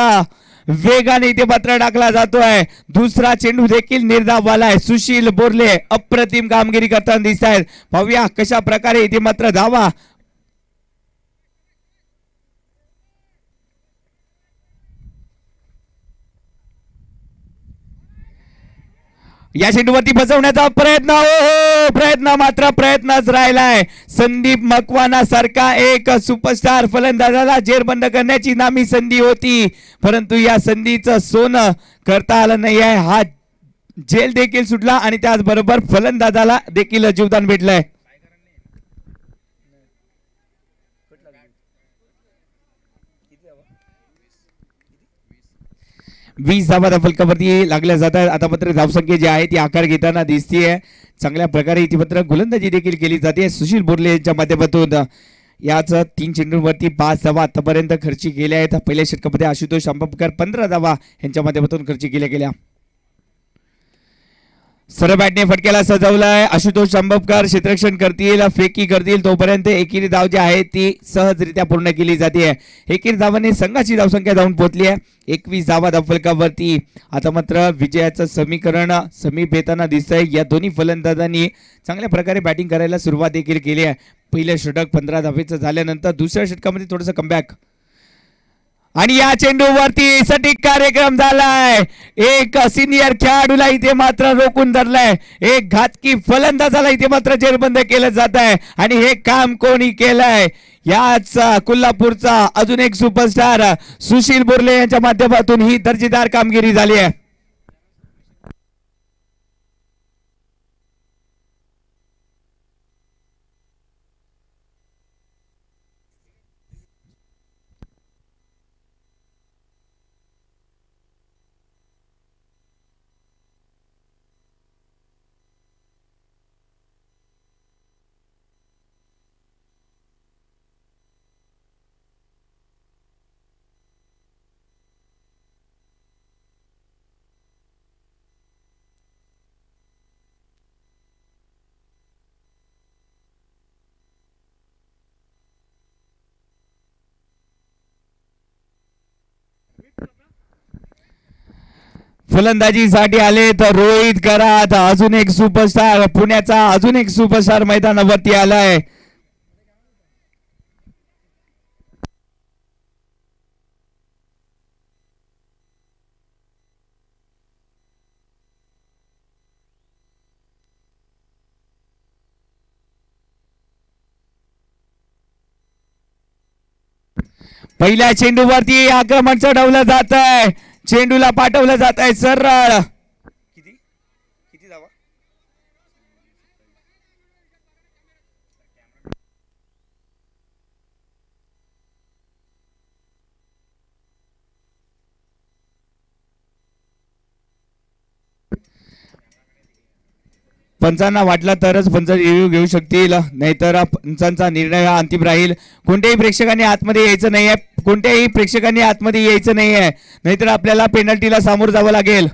वेगाने इथे मात्र टाकला जातोय. दुसरा चेंडू देखील निर्धाववाला आहे. सुशील बोरले अप्रतिम कामगिरी करताना दिसत आहेत. पाहूया कशा प्रकारे इथे मात्र धावा या चेंडूवरती बसवण्याचा प्रयत्न. प्रयत्न मात्र प्रयत्नच राहिलाय. संदीप मकवाना सारखा एक सुपरस्टार फलंदाजाला जेरबंद करण्याची नामी संधी होती परंतु या संधीचं सोनं करता आलं नाही आहे. हा जेल देखील सुटला आणि त्याचबरोबर फलंदाजाला देखील जीवदान भेटलंय. 20 धावा फलकावरती लागल्या जातात. आता मात्र धावसंख्या जी आहे ती आकार घेताना दिसतीये. चांगल्या प्रकारे इथे मात्र गोलंदाजी देखील केली जाते सुशील बोरले यांच्या माध्यमातून. याच 3 चेंडूंवरती 5 धावा आतापर्यंत खर्ची केल्या आहेत. पहिल्या षटकामध्ये आशुतोष आंबपकर 15 धावा यांच्या माध्यमातून खर्ची केल्या गेल्या. सरळ बॅटने फटक्याला सजवलाय. आशुतोष आंबपकर क्षेत्ररक्षण करतील, फेकी करतील तोपर्यंत एकेरी धाव जी आहे ती सहजरित्या पूर्ण केली जाते. एकेरी धावाने संघाची धावसंख्या जाऊन पोहोचली आहे 21 धावा फलकावरती. आता मात्र विजयाचं समीकरण समीप येताना दिसतंय. या दोन्ही फलंदाजांनी चांगल्या प्रकारे बॅटिंग करायला सुरुवात देखील केली आहे. पहिलं षटक 15 धावेचं झाल्यानंतर दुसऱ्या षटकामध्ये थोडंसं कमबॅक आणि या चेंडूवरती सटीक कार्यक्रम झालाय. एक सिनियर खेळाडूला इथे मात्र रोखून धरलाय. एक घातकी फलंदाजाला इथे मात्र जेरबंद केलं जात आहे आणि हे काम कोणी केलंय याच कोल्हापूरचा अजून एक सुपरस्टार सुशील बोरले यांच्या माध्यमातून ही दर्जेदार कामगिरी झाली आहे. फलंदाजीसाठी आले तर रोहित कराड, अजून एक सुपरस्टार, पुण्याचा अजून एक सुपरस्टार मैदानावरती आलाय. पहिल्या चेंडूवरती आक्रमण चढवलं जात आहे. चेंडूला पाठवलं जात आहे सरळ. किती धावा? पंचांना वाटला तरच पंच रिव्ह्यू घेऊ शकतील, नाहीतर पंचांचा निर्णय हा अंतिम राहील. कोणत्याही प्रेक्षकांनी आतमध्ये यायचं नाहीये, कोणत्याही प्रेक्षकांनी आतमध्ये यायचं नाहीये, नाहीतर आपल्याला पेनल्टीला सामोरं जावं लागेल.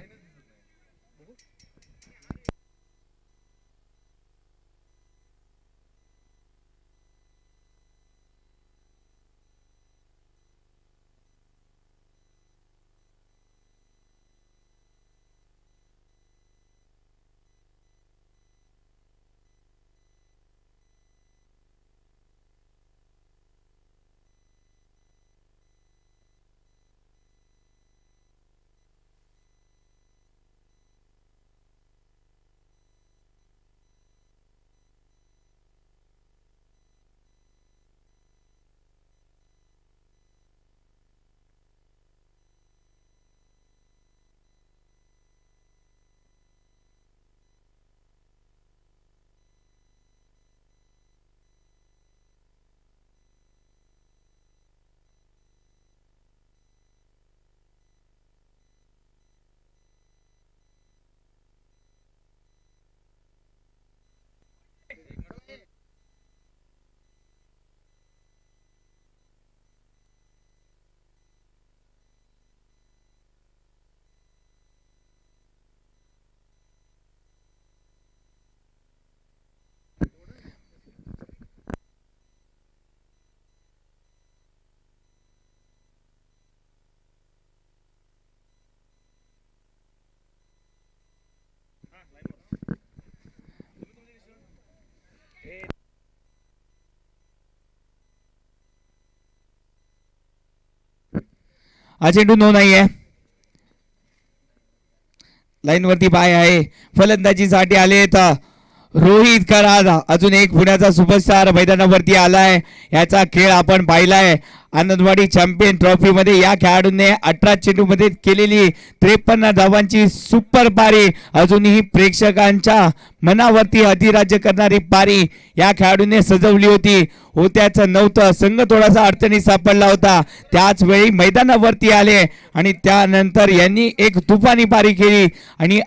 हा चेंडू नो नाही आहे. लाईन वरती पाय आहे. फलंदाजीसाठी आले तर रोहित कराड, अजून एक पुण्याचा सुपरस्टार मैदानावरती आलाय. याचा खेळ आपण पाहिलाय. आनंदवाडी चॅम्पियन ट्रॉफी मध्ये या खेळाडूने 18 चेंडू मध्ये केलेली 53 धावांची सुपर पारी, अजूनही प्रेक्षकांच्या मनावरती अधिराज्य करणारी पारी या खेळाडूने सजवली होती. होत्याचं नव्हतं, संघ थोडासा अडचणीत सापडला होता. त्याच वेळी मैदानावरती आले आणि त्यानंतर यांनी एक तुफानी पारी केली आणि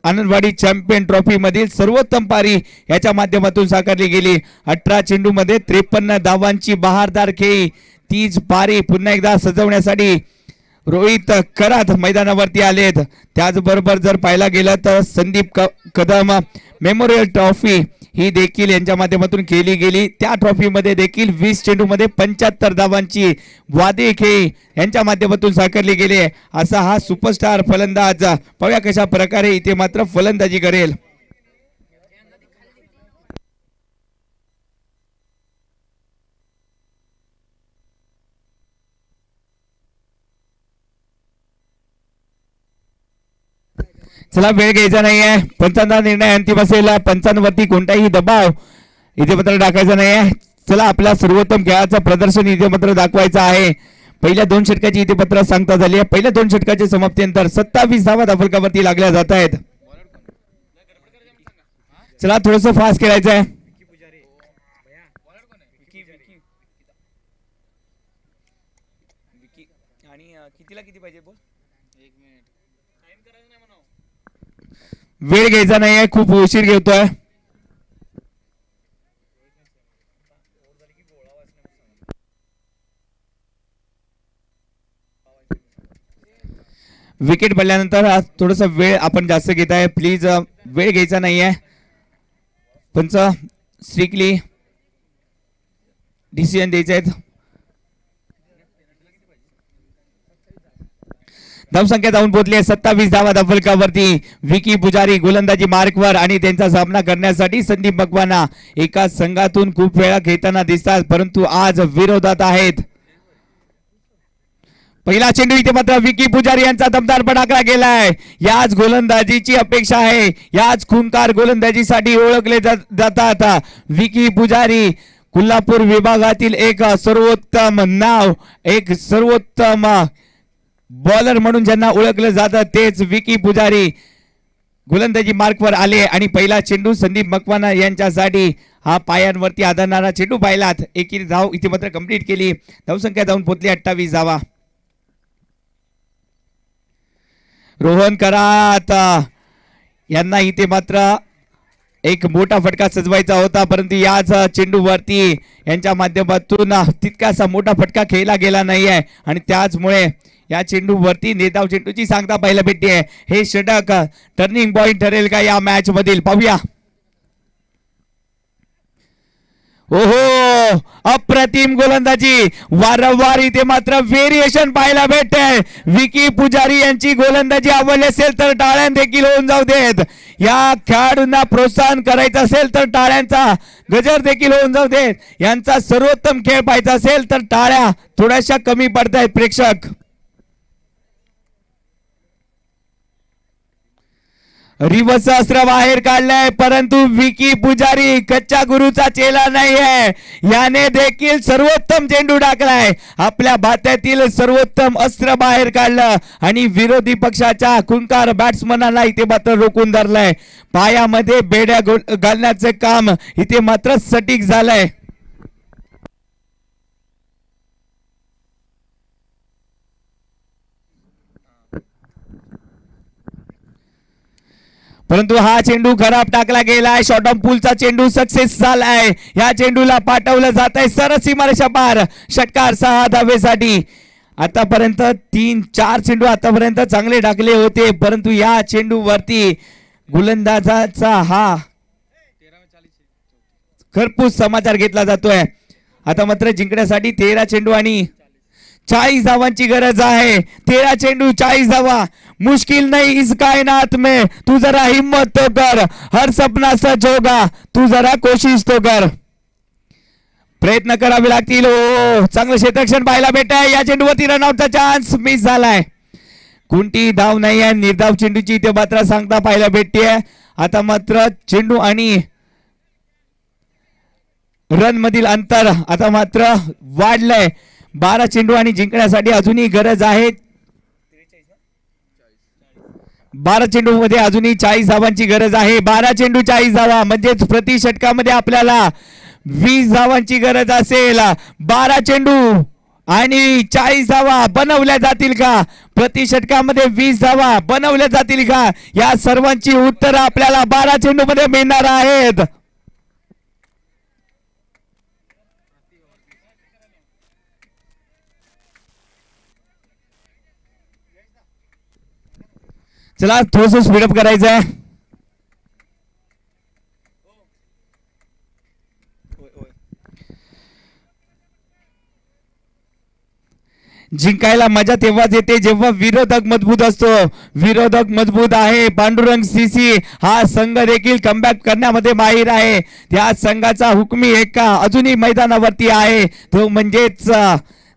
आनंदवाडी चॅम्पियन ट्रॉफी मधील सर्वोत्तम पारी याच्या माध्यमातून साकारली गेली. 18 चेंडू मध्ये 53 धावांची बहारदार खेळी. तीच पारी पुन्हा एकदा सजवण्यासाठी रोहित कराड मैदानावरती आलेत. त्याचबरोबर जर पाहायला गेलं तर संदीप कदम मेमोरियल ट्रॉफी ही देखील यांच्या माध्यमातून केली गेली. त्या ट्रॉफी मध्ये देखील 20 चेंडू मध्ये 75 धावांची वादळी खेळी यांच्या माध्यमातून साकारली गेली. असा हा सुपरस्टार फलंदाज पाहूया कशा प्रकारे इथे मात्र फलंदाजी करेल. चला वेळ घ्यायचा नाहीये. पंचांचा निर्णय अंतिम असेल. पंचांवरती कोणताही दबाव इथे मात्र टाकायचा नाहीये. चला आपल्या सर्वोत्तम खेळाचं प्रदर्शन इथे मात्र दाखवायचं आहे. पहिल्या 2 षटकाची इथे पत्र सांगता झाली आहे. पहिल्या 2 षटकाच्या समाप्तीनंतर 27 धावा धावफलकावरती लागल्या जात आहेत. चला थोडस फास्ट खेळायचं आहे. किती पाहिजे बोल. वेळ घ्यायचा नाहीये, खूप उशीर घेतोय. विकेट पडल्यानंतर थोडासा वेळ आपण जास्त घेत आहे. प्लीज वेळ घ्यायचा नाहीये. पंच स्ट्रिक्टली डिसिजन द्यायचे आहेत. धावसंख्या जाऊन पोहोचली 27 धावा धावफलकावरती. विकी पुजारी गोलंदाजी मार्कवर आणि त्यांचा सामना करण्यासाठी संदीप मकवाना एका संघातून खूप वेळा खेळताना दिसतात, परंतु आज विरोधात आहेत. पहिला चेंडू इथे मात्र विकी पुजारी यांचा दमदार फटका गेलाय. याच गोलंदाजीची अपेक्षा आहे, याच खूंखार गोलंदाजीसाठी ओळखले जातात विकी पुजारी. कोल्हापूर विभागातील एक सर्वोत्तम नाव, एक सर्वोत्तम बॉलर म्हणून ज्यांना ओळखलं जातं तेच विकी पुजारी गोलंदाजी मार्कवर आले आणि पहिला चेंडू संदीप मकवाना यांच्यासाठी हा पायांवरती आदळणारा चेंडू पाहिलात. एकी धाव इथे मात्र कंप्लीट केली. धावसंख्या जाऊन पोहोचली 28 धावा. रोहन करात यांना इथे मात्र एक मोठा फटका सजवायचा होता, परंतु याच चेंडूवरती यांच्या माध्यमातून तितकासा मोठा फटका खेळला गेला नाहीये आणि त्याचमुळे या चेंडूवरती नेताव चेंडूची सांगता पाहायला भेटते. हे षटक टर्निंग पॉइंट ठरेल का या मॅच मधील, पाहूया. ओहो, अप्रतिम गोलंदाजी. वारंवार इथे मात्र व्हेरिएशन पाहायला भेटते. विकी पुजारी यांची गोलंदाजी आवडली असेल तर टाळ्यां देखील होऊन जाऊ देत. या खेळाडूंना प्रोत्साहन करायचं असेल तर टाळ्यांचा गजर देखील होऊन जाऊ देत. यांचा सर्वोत्तम खेळ पाहायचा असेल तर टाळ्या थोड्याशा कमी पडतायत प्रेक्षक. रिवर्स अस्त्र बाहेर काढलाय, परंतु विकी पुजारी कच्च्या गुरुचा चेला नाहीये. याने देखील सर्वोत्तम चेंडू टाकलाय. आपल्या बात्यातील सर्वोत्तम अस्त्र बाहेर काढलं आणि विरोधी पक्षाच्या खुंखार बॅट्समनाला इथे मात्र रोखून धरलंय. पायामध्ये बेड्या घालण्याचे काम इथे मात्र सटीक झालंय. परंतु हा चेंडू खराब टाकला गेलाय. शॉर्ट ऑफ पुलचा चेंडू सक्सेस झालाय. या चेंडूला पाठवलं जात आहे सरळ सीमारेषा पार. षटकार 6 धावेसाठी. आतापर्यंत 3-4 चेंडू आतापर्यंत चांगले टाकले होते, परंतु या चेंडूवरती गोलंदाजाचा हा खरपूस समाचार घेतला जातोय. आता मात्र जिंकण्यासाठी 13 चेंडू आणि 40 धावांची गरज आहे. 13 चेंडू 40 धावा मुश्किल नहीं इस कायनात में. तू जरा हिम्मत तो कर, हर सपना सच होगा, तू जरा कोशिश तो कर. प्रयत्न करावे लागतील. हो, चांगलं क्षेत्ररक्षण पाहायला भेटतंय. या चेंडूवरती रनआउटचा चान्स मिस झालाय. कोणती धाव नाही आहे. निर्धाव चेंडूची इथे मात्र सांगता पाहायला भेटते. आता मात्र चेंडू आणि रन मधील अंतर आता मात्र वाढलंय. 12 चेंडू आणि जिंकण्यासाठी अजूनही गरज आहे. 12 चेंडू मध्ये अजूनही 40 धावांची गरज आहे. 12 चेंडू 40 धावा म्हणजेच प्रति षटकामध्ये आपल्याला 20 धावांची गरज असेल. 12 चेंडू आणि 40 धावा बनवल्या जातील का? प्रति षटकामध्ये 20 धावा बनवल्या जातील का? या सर्वांची उत्तर आपल्याला 12 चेंडू मध्ये मिळणार आहेत. चला थोडस स्पीडअप करायचं आहे. जिंकायला मजा तेव्हाच येते जेव्हा विरोधक मजबूत असतो. विरोधक मजबूत आहे. पांडुरंग सीसी हा संघ देखील कमबॅक करण्यामध्ये माहिर आहे. त्या संघाचा हुकमी एका अजूनही मैदानावरती आहे, तो म्हणजेच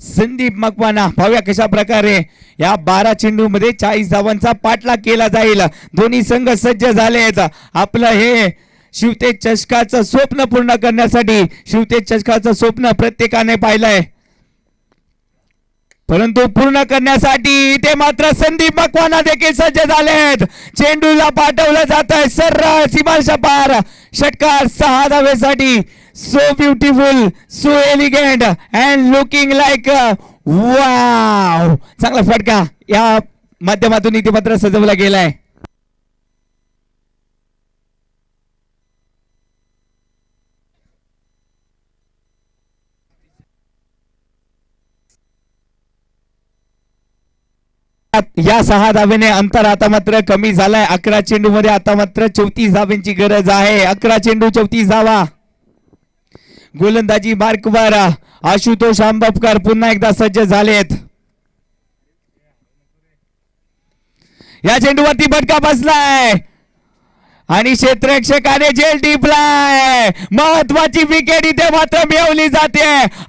संदीप मकवाना. पाहूया कशा प्रकारे या 12 चेंडू मध्ये 40 धावांचा पाठलाग केला जाईल. दोन्ही संघ सज्ज झालेत. आपलं हे शिवतेज चषकाचं स्वप्न पूर्ण करण्यासाठी. शिवतेज चषकाचं स्वप्न प्रत्येकाने पाहिलंय, परंतु पूर्ण करण्यासाठी इथे मात्र संदीप मकवाना देखील सज्ज झालेत. चेंडूला पाठवलं जात आहे सरळ सीमारेषा पार. षटकार 6 धावेसाठी. So beautiful, so elegant and looking like wow. चांगला फटका या माध्यमातून इथे मात्र सजवला गेलाय. या 6 धावेने अंतर आता मात्र कमी झालाय. 11 चेंडू मध्ये आता मात्र 34 धावांची गरज आहे. 11 चेंडू 34 धावा. गोलंदाजी मार्कवर आशुतोष आंबपकर पुन्हा एकदा सज्ज झालेत. या चेंडूवरती फटका बसलाय आणि क्षेत्ररक्षकाने झेल टिपलाय. महत्वाची विकेट इथे मात्र मिळवली जाते.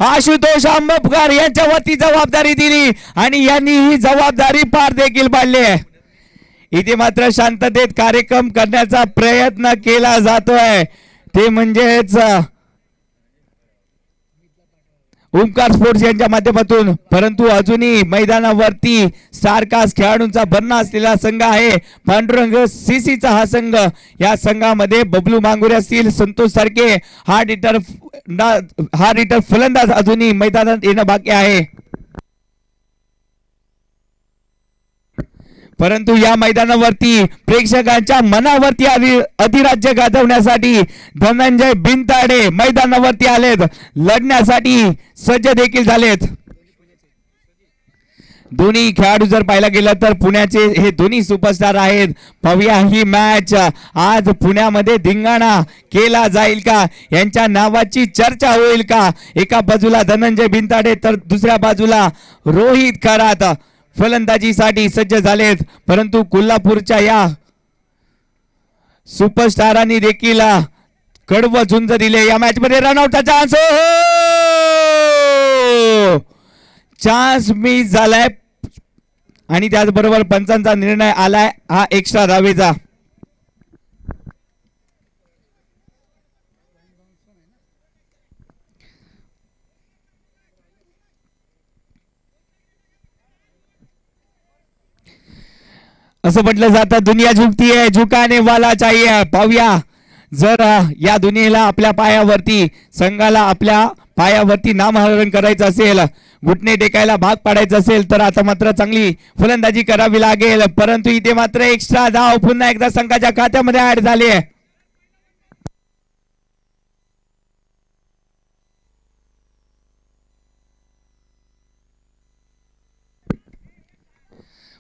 आशुतोष आंबेकर यांच्यावरती जबाबदारी दिली आणि यांनी ही जबाबदारी पार देखील पाडली. इथे मात्र शांततेत कार्यक्रम करण्याचा प्रयत्न केला जातोय ते म्हणजेच ओमकार स्पोर्ट्स यांच्या माध्यमातून. परंतु अजूनही मैदानावरती स्टार कास्ट खेळाडूंचा भरणा असलेला संघ आहे पांडुरंग सीसीचा हा संघ. या संघामध्ये बबलू मांगुरे असतील, संतोष सारखे हार्ड हिटर फलंदाज अजूनही मैदानात येणं बाकी आहे. परंतु या मैदानावरती प्रेक्षकांच्या मनावरती अधिराज्य गाजवण्यासाठी धनंजय बिनताडे मैदानावरती आलेत, लढण्यासाठी सज्ज देखील झालेत. दोन्ही खेळाडू जर पाहायला गेलं तर पुण्याचे हे दोन्ही सुपरस्टार आहेत. पाहूया ही मॅच आज पुण्यामध्ये धिंगाणा केला जाईल का, यांच्या नावाची चर्चा होईल का. एका बाजूला धनंजय बिनताडे तर दुसऱ्या बाजूला रोहित खरात फलंदाजीसाठी सज्ज झालेत. परंतु कोल्हापूरच्या या सुपरस्टारांनी देखील कडवं झुंज दिले. या मॅच मध्ये रनआउटचा चान्स, चान्स मिस झालाय आणि त्याचबरोबर पंचांचा निर्णय आलाय हा एक्स्ट्रा धावेचा. असं म्हटलं जातं दुनिया झुकती है, झुकाने वाला चाहिए. पाहूया जर या दुनियेला आपल्या पायावरती, संघाला आपल्या पायावरती नामहरण करायचं असेल, घुटणे टेकायला भाग पाडायचं असेल तर आता मात्र चांगली फलंदाजी करावी लागेल. परंतु इथे मात्र एक्स्ट्रा धाव पुन्हा एकदा संघाच्या खात्यामध्ये ऍड झाली आहे.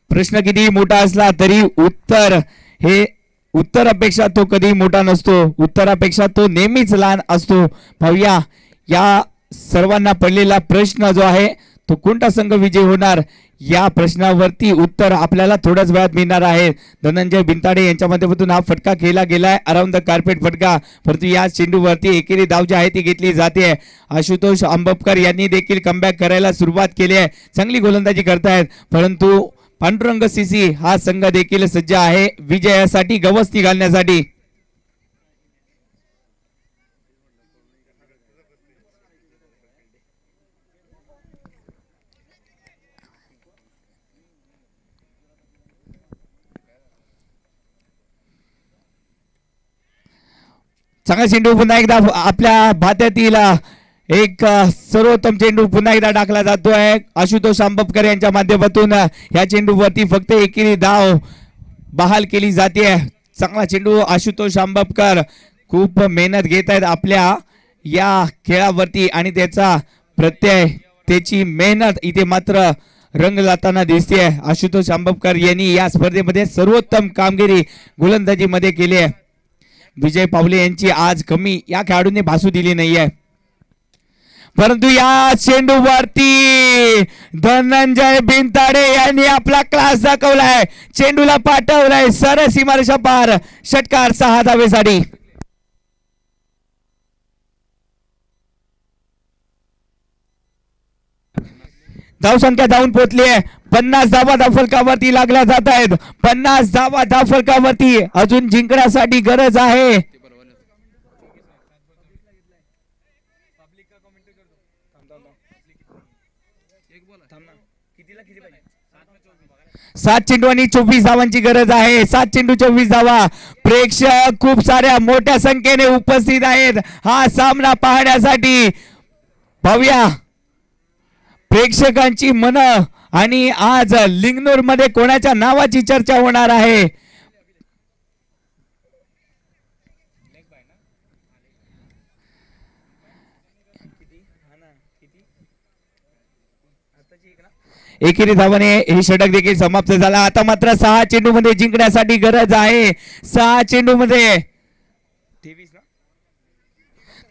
प्रश्न किती मोठा असला तरी उत्तरापेक्षा तो कधी मोठा नसतो, उत्तरापेक्षा तो नेहमीच लहान असतो. पाहूया या सर्वांना पडलेला प्रश्न जो आहे तो कोणता संघ विजय होणार, या प्रश्नावरती उत्तर आपल्याला थोड्याच वेळात मिळणार आहे. धनंजय बिनताडे यांच्या माध्यमातून हा फटका खेळला गेलाय, अराउंड द कार्पेट फटका. परंतु या चेंडूवरती एकेरी धाव जी आहे ती घेतली जाते. आशुतोष आंबेकर यांनी देखील कमबॅक करायला सुरुवात केली आहे, चांगली गोलंदाजी करतायत. परंतु पांडुरंग सीसी हा संघ देखील सज्ज आहे विजयासाठी, गवसणी घालण्यासाठी. चांगला चेंडू पुन्हा एकदा आपल्या भात्यातील एक सर्वोत्तम चेंडू पुन्हा एकदा टाकला जातोय आशुतोष आंबेकर यांच्या माध्यमातून. या चेंडूवरती फक्त एकेरी धाव बहाल केली जाते. चांगला चेंडू आशुतोष आंबेकर खूप मेहनत घेत आहेत आपल्या या खेळावरती आणि त्याचा प्रत्यय, त्याची मेहनत इथे मात्र रंग लावताना दिसते. आशुतोष आंबेकर यांनी या स्पर्धेमध्ये सर्वोत्तम कामगिरी गोलंदाजीमध्ये केली आहे. विजय पावले यांची आज कमी या खेळाडूंनी भासू दिली नाहीये. परंतु या चेंडूवरती धनंजय बिनताडे यांनी आपला क्लास दाखवलाय, चेंडूला पाठवलाय सरळ सीमारेषा पार, षटकार 6 धावेसाठी. धावसंख्या धावून पोहोचली आहे. 50 धावा धावफलकावरती लागल्या जात आहेत. 50 धावा धावफलकावरती अजून जिंकण्यासाठी गरज आहे. सात चेंडू आणि 24 धावांची गरज आहे. 7 चेंडू 24 धावा. प्रेक्षक खूप साऱ्या मोठ्या संख्येने उपस्थित आहेत हा सामना पाहण्यासाठी. पाहूया प्रेक्षकांची मन आणि आज लिंगनूर मध्ये कोणाच्या नावाची चर्चा होणार आहे. एकेरी धावाने हे षटक देखील समाप्त झाला. आता मात्र 6 चेंडू मध्ये जिंकण्यासाठी गरज आहे. 6 चेंडू मध्ये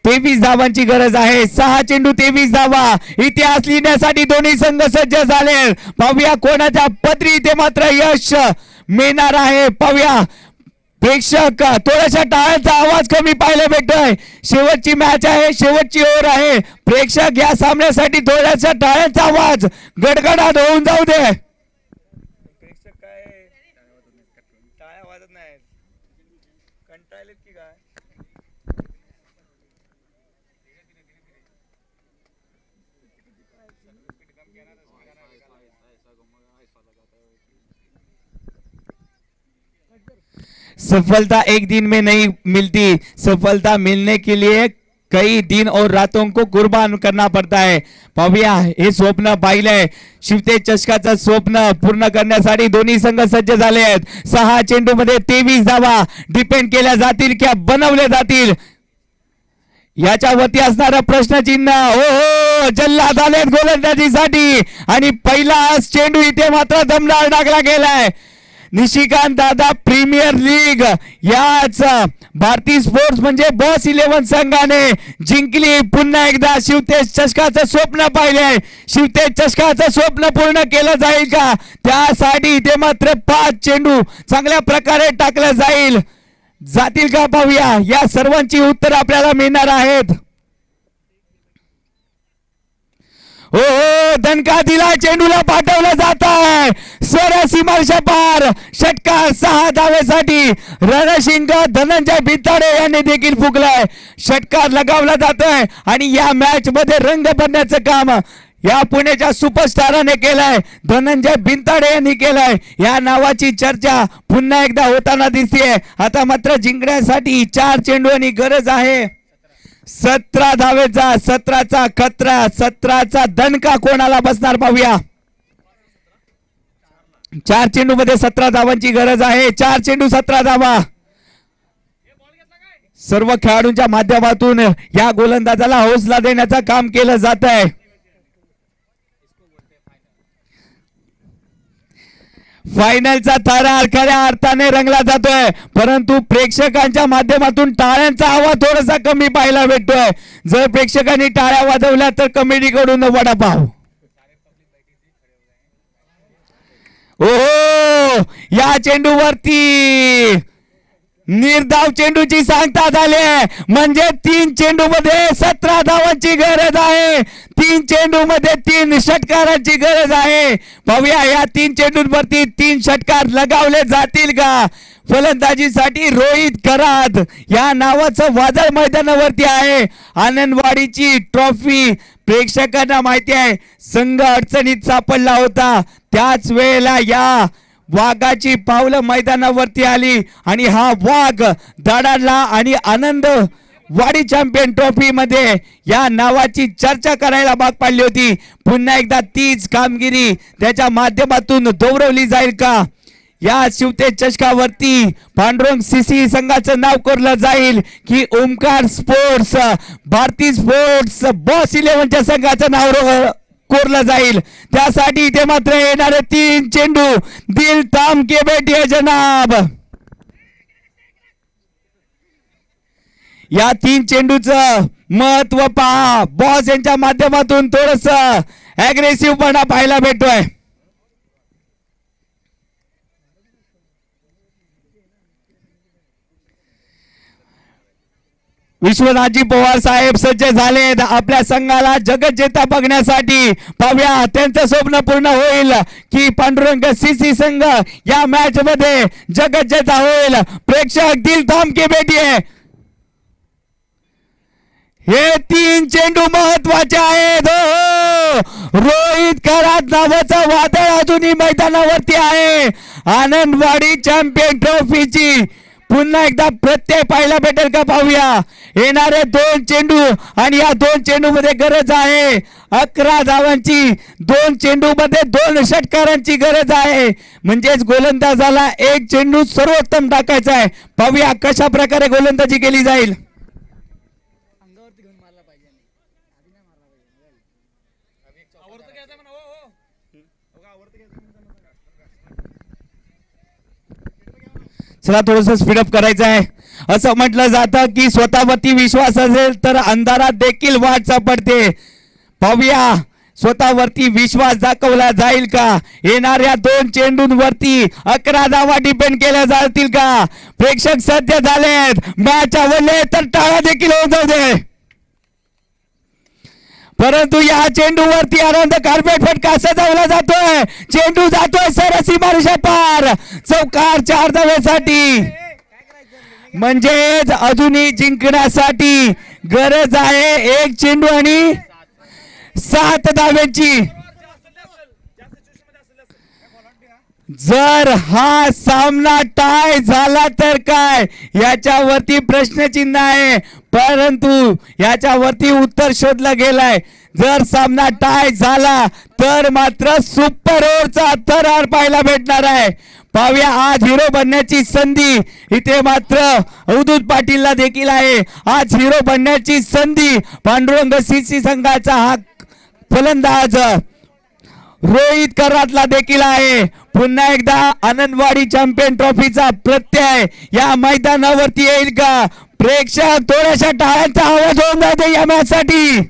23 धावांची गरज आहे. 6 चेंडू 23 धावा. इतिहास लिहिण्यासाठी दोन्ही संघ सज्ज झाले. पाहूया कोणाच्या पदरी इथे मात्र यश मिळणार आहे पाहूया प्रेक्षक थोड्याशा टाळ्यांचा आवाज कमी पाहायला भेटतोय शेवटची मॅच आहे शेवटची ओव्हर आहे प्रेक्षक या सामन्यासाठी थोड्याशा टाळ्यांचा आवाज गडगडाट होऊन जाऊ दे प्रेक्षक काय टाळ्या वाजत नाही कंटाळलेत की काय सफलता एक दिन में नहीं मिलती सफलता मिलने के लिए कई दिन और रातों को कुर्बान करना पड़ता है पाहूया हे स्वप्न पाहिलंय शिवतेज चषकाचं स्वप्न पूर्ण करण्यासाठी दोन्ही संघ सज्ज झाले आहेत 6 चेंडू मध्ये 23 धावा डिपेंड केल्या जातील किंवा बनवले जातील याच्यावरती असणारा प्रश्नचिन्ह हो जल्लाद आलेत गोलंदाजीसाठी आणि पहिला चेंडू इथे मात्र दमदार टाकला गेलाय निशिकांत दादा प्रीमियर लीग याच भारतीय स्पोर्ट्स म्हणजे बॉस 11 संघाने जिंकली पुन्हा एकदा शिवतेज चषकाचं स्वप्न पाहिले शिवतेज चषकाचं स्वप्न पूर्ण केलं जाईल का त्यासाठी इथे मात्र 5 चेंडू चांगल्या प्रकारे टाकलं जातील का पाहूया या सर्वांची उत्तर आपल्याला मिळणार आहेत हो दणका दिला चेंडूला पाठवलं जात आहे सीमारेषा पार षटकार 6 धावेसाठी रणशिंग धनंजय भिताडे यांनी देखील फुकलाय षटकार लगावला जातोय आणि या मॅच मध्ये रंग भरण्याचं काम या पुण्याच्या सुपरस्टाराने केलंय धनंजय भिंताडे यांनी केलंय या नावाची चर्चा पुन्हा एकदा होताना दिसतेय आता मात्र जिंकण्यासाठी 4 चेंडूंची गरज आहे 17 धावेचा 17चा खतरा 17चा दणका कोणाला बसणार पाहूया 4 चेंडू मध्ये 17 धावांची गरज आहे 4 चेंडू 17 धावा सर्व खेळाडूंच्या माध्यमातून या गोलंदाजाला हौसला देण्याचं काम केलं जात आहे फायनलचा थरार खऱ्या अर्थाने रंगला जातोय परंतु प्रेक्षकांच्या माध्यमातून टाळ्यांचा आवाज थोडासा कमी पाहायला भेटतोय जर प्रेक्षकांनी टाळ्या वाजवल्या तर कमिटीकडून वडापाव ओहो या चेंडूवरती निर्धाव चेंडूची सांगता झाली म्हणजे 3 चेंडू मध्ये 17 धावांची गरज आहे 3 चेंडू मध्ये 3 षटकारांची गरज आहे पाहूया या 3 चेंडूंवरती 3 षटकार लगावले जातील का फलंदाजीसाठी रोहित कराड या नावाचं वादळ मैदानावरती आहे आनंदवाडीची ट्रॉफी प्रेक्षकांना माहिती आहे संघ अडचणीत सापडला होता त्याच वेळेला या वाघाची पावलं मैदानावरती आली आणि हा वाघ धडाडला आणि आनंद वाडी चॅम्पियन ट्रॉफी मध्ये या नावाची चर्चा करायला भाग पाडली होती पुन्हा एकदा तीच कामगिरी त्याच्या माध्यमातून दोहरवली जाईल का या शिवतेज चषकावरती पांडुरंग सीसी संघाचं नाव कोरलं जाईल की ओमकार स्पोर्ट्स भारतीय स्पोर्ट्स बॉस 11 च्या संघाचं नाव कोरलं जाईल त्यासाठी इथे मात्र येणारे 3 चेंडू दिल थांब के बैठिए जनाब या 3 चेंडूचं महत्व पहा बॉस यांच्या माध्यमातून थोडस अग्रेसिव्हपणा पाहायला भेटतोय विश्वनाथजी पवार साहेब सज्ज झालेत आपल्या संघाला जगज्जेता बघण्यासाठी पाहूया त्यांचं स्वप्न पूर्ण होईल की पांडुरंग सीसी संघ या मॅच मध्ये जगज्जेता होईल प्रेक्षक दिल थांब के बैठिए हे 3 चेंडू महत्वाचे आहेत रोहित कराड नावाचा वादळ अजूनही मैदानावरती आहे आनंदवाडी चॅम्पियन ट्रॉफीची पुन्हा एकदा प्रत्यय पाहायला भेटेल का पाहूया येणारे 2 चेंडू आणि या 2 चेंडू मध्ये गरज आहे 11 धावांची 2 चेंडू मध्ये 2 षटकारांची गरज आहे म्हणजेच गोलंदाजाला 1 चेंडू सर्वोत्तम टाकायचा आहे पाहूया कशा प्रकारे गोलंदाजी केली जाईल चला थोडस स्पीडअप करायचं आहे असं म्हटलं जातं की स्वतःवरती विश्वास असेल तर अंधारात देखील वाट सापडते पाहूया स्वतःवरती विश्वास दाखवला जाईल का? येणाऱ्या 2 चेंडूंवरती 11 धावा डिपेंड केल्या जातील का? प्रेक्षक सज्ज झालेत, मॅच आवडले तर टाळ्या देखील होऊन जाऊ दे. परंतु या चेंडूवरती आनंद कार्पेट फटका सजवला जातोय. चेंडू जातोय सरसीमारेषा पार, चौकार 4 धावेसाठी. म्हणजेच अजूनही जिंकण्यासाठी गरज आहे 1 चेंडू आणि 7 धाव्यांची. जर हा सामना टाय झाला तर काय, याच्यावरती प्रश्नचिन्ह आहे. परंतु याच्यावरती उत्तर शोधलं गेलंय. जर सामना टाय झाला तर मात्र सुपर ओव्हरचा थरार पाहायला भेटणार आहे. पाहूया आज हिरो बनण्याची संधी इथे मात्र अवधूत पाटीलला देखील आहे. आज हिरो बनण्याची संधी पांडुरंग सीसी संघाचा हा फलंदाज रोहित करातला देखील आहे. पुन्हा एकदा आनंदवाडी चॅम्पियन ट्रॉफीचा प्रत्यय या मैदानावरती येईल का? प्रेक्षक थोड्याशा टाळ्यांचा आवाज होऊन जाते या मॅच साठी.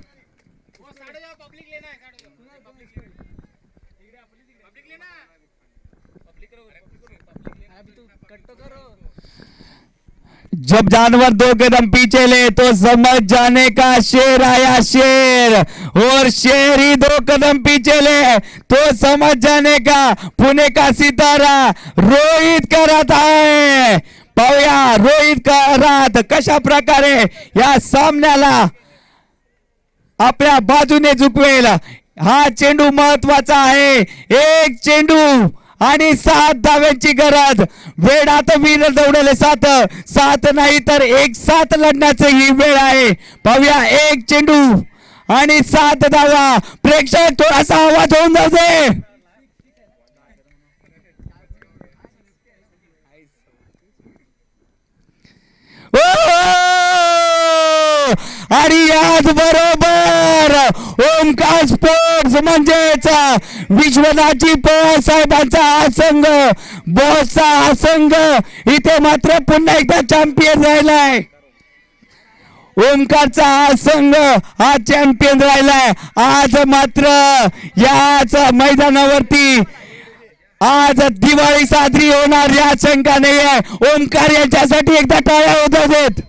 जब जानवर 2 कदम पीछे ले तो समझ जाने का शेर आया शेर, और शेर ही 2 कदम पीछे ले तो समझ जाने का पुणे का सितारा रोहित करात आहे. पाहूया रोहित करात कशा प्रकारे या सामन्याला आपल्या बाजूने झुकवेल. हा चेंडू महत्वाचा आहे. 1 चेंडू आणि 7 धाव्यांची गरज. वेळात वीर दौडले 7 नाही तर 1-7 लढण्याची ही वेळ आहे. पाहूया 1 चेंडू आणि 7 धावा. प्रेक्षक थोडासा आवाज होऊन जाऊ दे. आणि याच बरोबर ओमकार स्पोर्ट्स म्हणजेच विश्वनाथजी पवार साहेबांचा हा संघ, बॉसचा हा संघ इथे मात्र पुन्हा एकदा चॅम्पियन राहिलाय. ओमकारचा हा संघ हा चॅम्पियन राहिलाय. आज मात्र याच मैदानावरती आज दिवाळी साजरी होणार या संघाने. ओमकार यांच्यासाठी एकदा टाळ्या होऊ देत.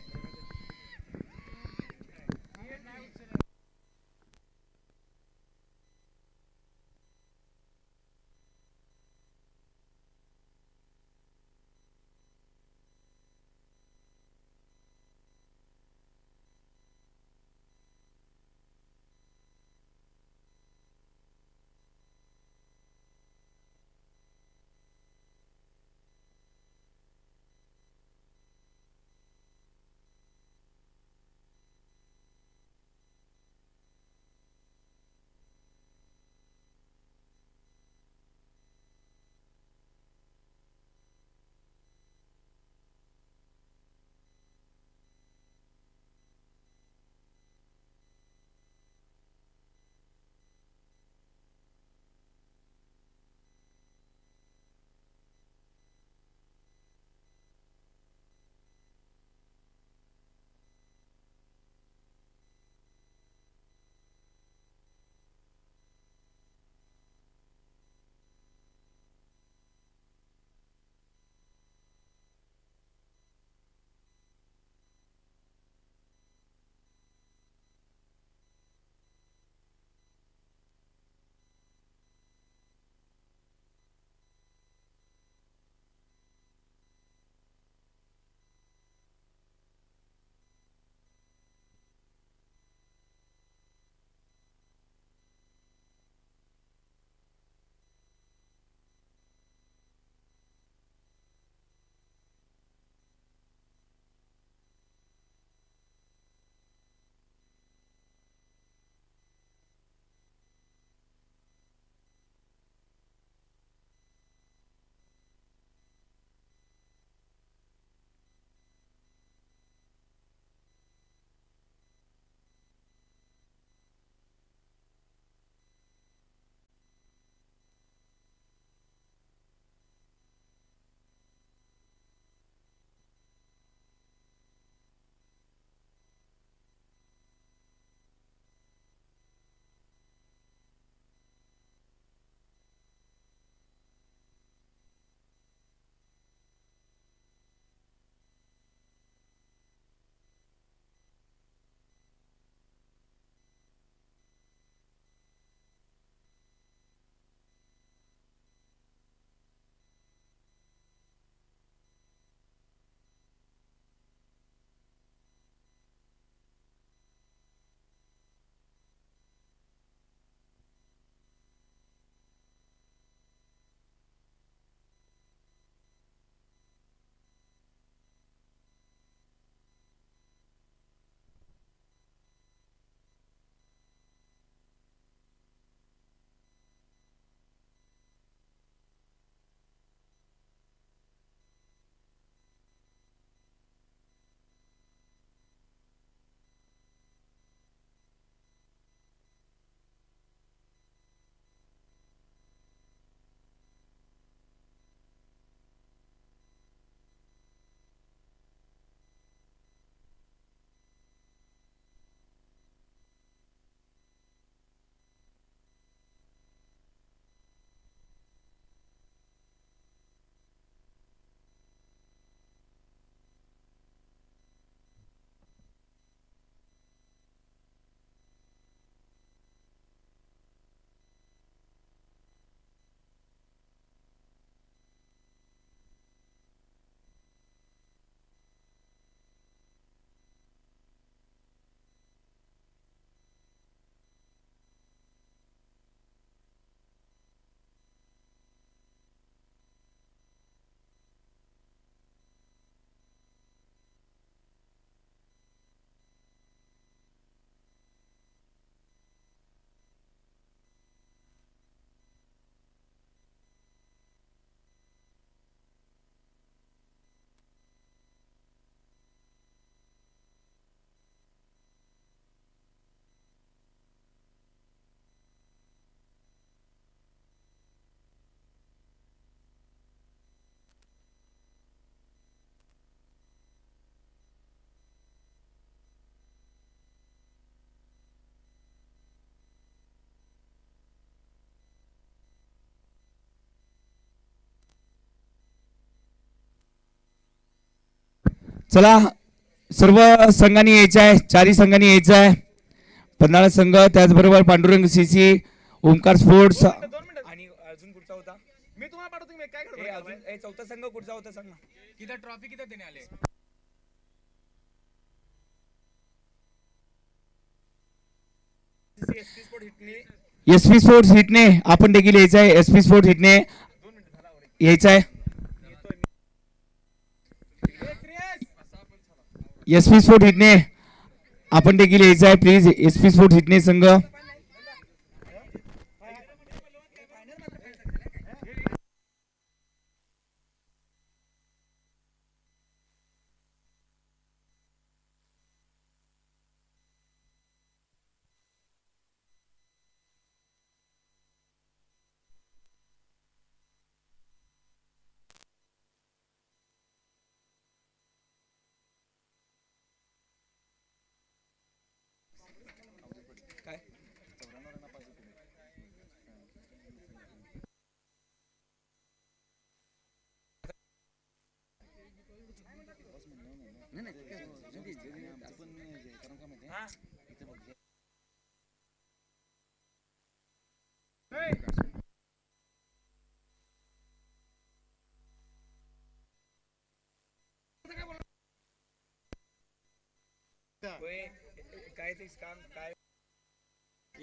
चला सर्व संघांनी यायचं आहे, चारही संघांनी यायचं आहे. पन्हाळा संघ, त्याचबरोबर पांडुरंग सीसी, ओमकार स्पोर्ट्स आणि अजून कुठचा होता? मी तुम्हाला पाठवतो. तुम्ही काय करता? अजून चौथा संघ कुठचा होता सांग ना. किती ट्रॉफी किती देणे आले? एसपी स्पोर्ट्स हिटने आपण देखील यायचं आहे. एसपी स्पोर्ट्स हिटने यायचं आहे. एसपी स्पोर्ट हिटने आपण देखील यायचं आहे. प्लीज एसपी स्पोर्ट हिटने संघ. काय ते काम काय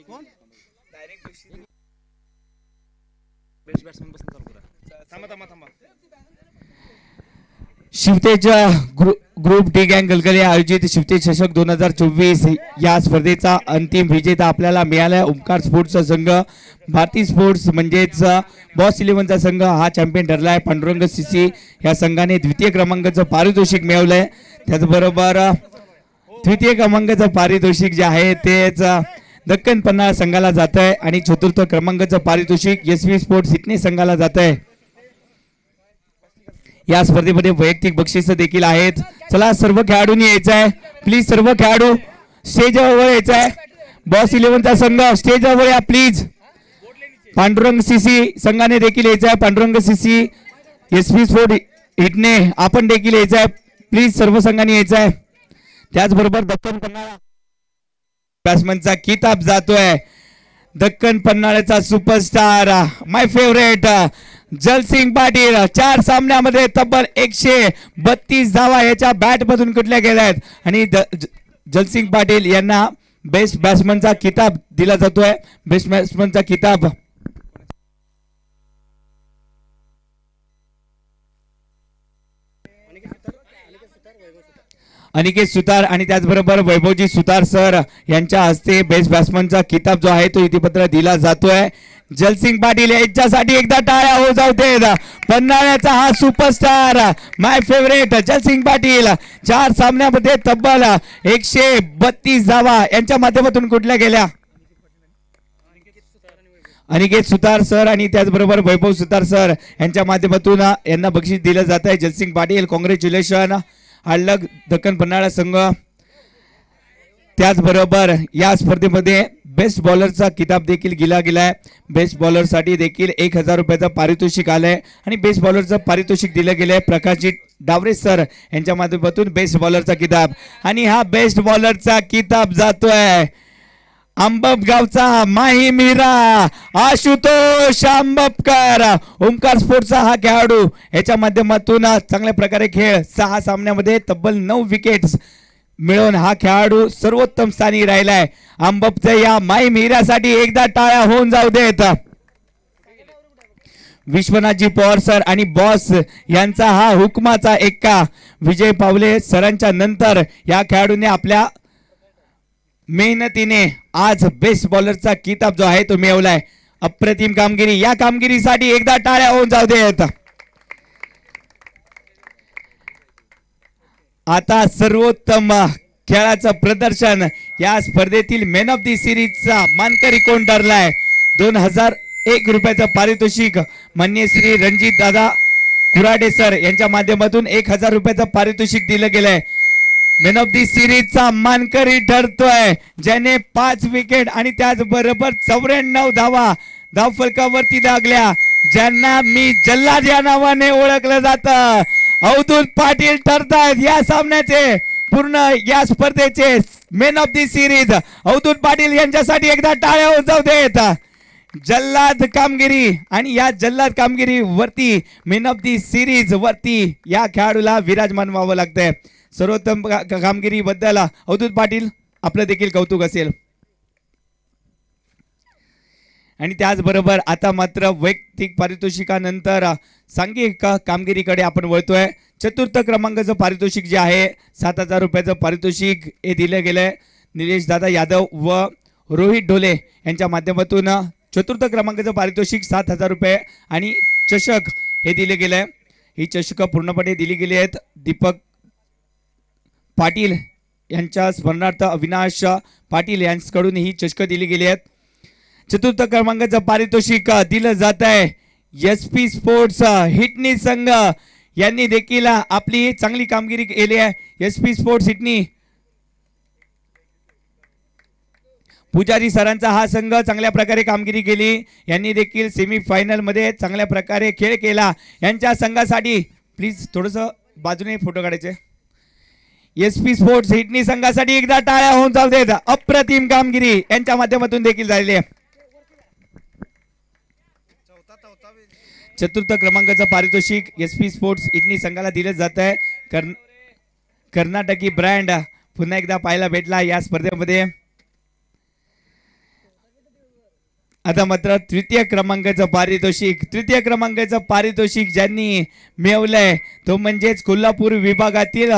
कोण डायरेक्ट बेस्ट बॅट्समन पासून चालू करा. थांबा शिवतेज ग्रुप डी गँग गलगले आयोजित शिवतेज चषक 2024 या स्पर्धेचा अंतिम विजेता आपल्याला मिळाला. ओमकार स्पोर्ट्सचा संघ, भारती स्पोर्ट्स म्हणजेच बॉस 11चा संघ हा चॅम्पियन ठरलाय. पांडुरंग सीसी या संघाने द्वितीय क्रमांकाचं पारितोषिक मिळवलंय. त्याचबरोबर तृतीय क्रमांकाचं पारितोषिक जे आहे तेच दक्कन पन्हाळा संघाला जात आहे आणि चतुर्थ क्रमांकाचं पारितोषिक एसवी स्पोर्ट्स हिटने संघाला जात आहे. या स्पर्धेमध्ये वैयक्तिक बक्षीस देखील आहेत. चला सर्व खेळाडूंनी यायचं आहे. प्लीज सर्व खेळाडू स्टेजवर यायचं आहे. बॉस 11चा संघ स्टेजवर या प्लीज. पांडुरंग सीसी संघाने देखील यायचं आहे. पांडुरंग सीसी एसपी स्पोर्ट हिटने आपण देखील यायचं आहे. प्लीज सर्व संघांनी यायचं आहे. त्याचबरोबर दक्कन पन्हाळा बॅट्समनचा किताब जातोय. दक्कन पन्हाळ्याचा superstar my favourite Jalsingh Patil 4 सामन्यामध्ये तब्बल 132 धावा याच्या बॅट मधून कुठल्या गेल्या आहेत आणि जलसिंग पाटील यांना बेस्ट बॅट्समनचा किताब दिला जातोय. बेस्ट बॅट्समनचा किताब अनिकेत सुतार आणि त्याचबरोबर वैभवजी सुतार सर यांच्या हस्ते बेस्ट बॅट्समनचा किताब जो आहे तो इतिपत्र दिला जातोय. जलसिंग पाटील यांच्यासाठी एकदा टाळ्या हो जाऊ देत. पन्हाळ्याचा हा superstar my favourite Jalsingh Patil 4 सामन्यामध्ये तब्बल 132 धावा यांच्या माध्यमातून कुठल्या गेल्या. अनिकेत सुतार सर आणि त्याचबरोबर वैभव सुतार सर यांच्या माध्यमातून यांना बक्षीस दिलं जात आहे. जलसिंग पाटील कॉंग्रॅच्युलेशन. हळद दक्कन पन्हाळा संघ. त्याचबरोबर या स्पर्धेमध्ये बेस्ट बॉलरचा किताब देखील दिला गेलाय. बेस्ट बॉलर साठी देखील 1000 रुपयाचं पारितोषिक आलंय आणि बेस्ट बॉलरचं पारितोषिक दिलं गेलंय प्रकाशजी डावरे सर यांच्या माध्यमातून बेस्ट बॉलरचा किताब. आणि हा बेस्ट बॉलरचा किताब जातोय आंबप गावचा माही मीरा आशुतोष आंबपकर. ओमकार स्पोर्ट्सचा हा खेळाडू याच्या माध्यमातून चांगल्या प्रकारे खेळ 6 सामन्यामध्ये तब्बल 9 विकेट्स मिळवून हा खेळाडू सर्वोत्तम स्थानी राहिलाय. आंबपच्या या माही मीरासाठी एकदा टाळ्या होऊन जाऊ देत. विश्वनाथजी पवार सर आणि बॉस यांचा हा हुकमाचा एक्का विजय पावले सरांच्या नंतर या खेळाडूने आपल्या मेहनतीने आज बेस्ट बॉलरचा किताब जो आहे तो मिळवलाय. अप्रतिम कामगिरी. या कामगिरीसाठी एकदा टाळ्या होऊन जाऊ देत. आता सर्वोत्तम खेळाचं प्रदर्शन या स्पर्धेतील मॅन ऑफ दी सिरीजचा मानकरी कोण ठरलाय. 2001 रुपयाचं पारितोषिक माननीय श्री रणजित दादा कुराडे सर यांच्या माध्यमातून 1000 रुपयाचं पारितोषिक दिलं गेलंय. मॅन ऑफ दी सिरीजचा मानकरी ठरतोय ज्याने 5 विकेट आणि त्याचबरोबर 94 धावा धावफलकावरती लागल्या, ज्यांना मी जल्लाद या नावाने ओळखलं जातं अवधूत पाटील ठरतायत या सामन्याचे पूर्ण या स्पर्धेचे मेन ऑफ दी सिरीज. अवधूत पाटील यांच्यासाठी एकदा टाळ्या होऊन जाऊ देत. जल्लाद कामगिरी आणि या जल्लाद कामगिरी वरती मेन ऑफ दी सिरीज वरती या खेळाडूला विराजमान व्हावं लागतंय. सर्वोत्तम कामगिरी बद्दल अवधूत पाटील आपलं देखील कौतुक असेल. आणि त्याचबरोबर आता मात्र वैयक्तिक पारितोषिकानंतर सांघिक कामगिरीकडे आपण वळतोय. चतुर्थ क्रमांकाचं पारितोषिक जे आहे 7,000 रुपयाचं पारितोषिक हे दिलं गेलंय. निलेश दादा यादव व रोहित ढोले यांच्या माध्यमातून चतुर्थ क्रमांकाचं पारितोषिक 7,000 रुपये आणि चषक हे दिले गेलंय. ही चषक पूर्णपणे दिली गेली आहेत. दीपक पाटील यांच्या स्मरणार्थ अविनाश पाटील यांच्याकडून ही चषक दिली गेली आहेत. चतुर्थ क्रमांकाचं पारितोषिक दिलं जात आहे SP स्पोर्ट्स हिटनी संघ यांनी देखील आपली चांगली कामगिरी केली आहे. SP स्पोर्ट्स हिटनी पुजारी सरांचा हा संघ चांगल्या प्रकारे कामगिरी केली. यांनी देखील सेमीफायनल मध्ये चांगल्या प्रकारे खेळ केला. यांच्या संघासाठी प्लीज थोडस बाजूने फोटो काढायचे. SP स्पोर्ट्स हिटनी संघासाठी एकदा टाळ्या होऊन जाऊ देत. अप्रतिम कामगिरी यांच्या माध्यमातून देखील झालेली आहे. चतुर्थ क्रमांकाचं पारितोषिक SP स्पोर्ट्स हिटनी संघाला दिलं जात आहे. कर्नाटकी ब्रँड पुन्हा एकदा पाहायला भेटला या स्पर्धेमध्ये. आता मात्र तृतीय क्रमांकाचं पारितोषिक ज्यांनी मिळवलंय तो म्हणजेच कोल्हापूर विभागातील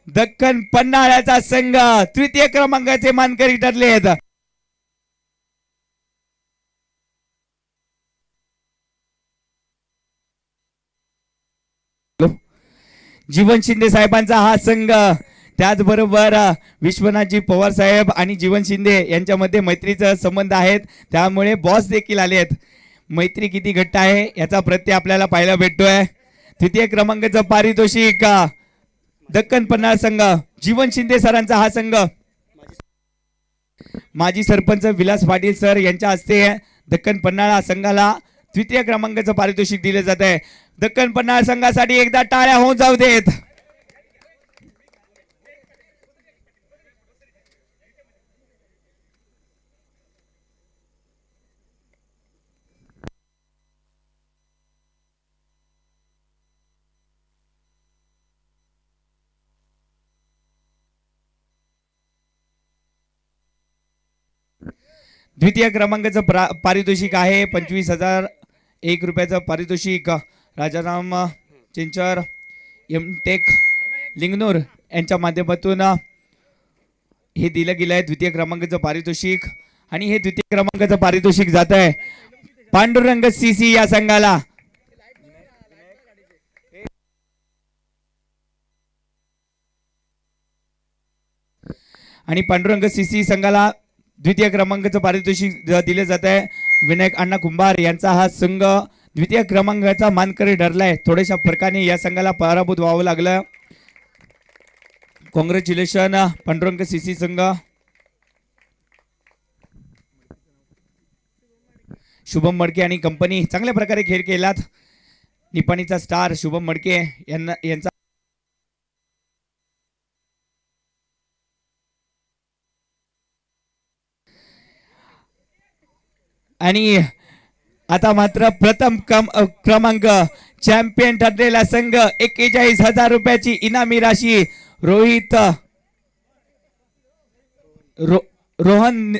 दक्खन पन्हाळ्याचा संघ तृतीय क्रमांकाचे मानकरी ठरले आहेत. जीवन शिंदे साहेबांचा हा संघ, त्याचबरोबर विश्वनाथजी पवार साहेब आणि जीवन शिंदे यांच्यामध्ये मैत्रीचा संबंध आहेत, त्यामुळे बॉस देखील आले आहेत. मैत्री किती घट्ट आहे याचा प्रत्यय आपल्याला पाहायला भेटतोय. तृतीय क्रमांकाचं पारितोषिक दक्कन पन्हाळ संघ, जीवन शिंदे सरांचा हा संघ, माजी सरपंच विलास पाटील सर यांच्या हस्ते दक्कन पन्हाळा संघाला तृतीय क्रमांकाचं पारितोषिक दिले जात आहे. दक्कन पन्हाळ संघासाठी एकदा टाळ्या होऊन जाऊ देत. द्वितीय क्रमांकाचं पारितोषिक आहे 25,001 रुपयाचं पारितोषिक. राजाराम चिंचर एमटेक लिंगनूर यांच्या माध्यमातून हे दिलं गेलं आहे द्वितीय क्रमांकाचं पारितोषिक. आणि हे द्वितीय क्रमांकाचं पारितोषिक जात आहे पांडुरंग CC या संघाला. आणि पांडुरंग CC संघाला द्वितीय क्रमांकाचं पारितोषिक दिले जात आहे. विनायक अण्णा कुंभार यांचा हा संघ द्वितीय क्रमांकाचा मानकरी ठरलाय. थोड्याशा फरकाने या संघाला पराभूत व्हावं लागलं. कॉंग्रॅच्युलेशन पांडुरंग CC संघ. शुभम मडके आणि कंपनी चांगल्या प्रकारे खेळ केलात. निपाणीचा स्टार शुभम मडके यांचा आणि आता मात्र प्रथम क्रमांक चॅम्पियन ठरलेला संघ 41,000 रुपयाची इनामी राशी रोहन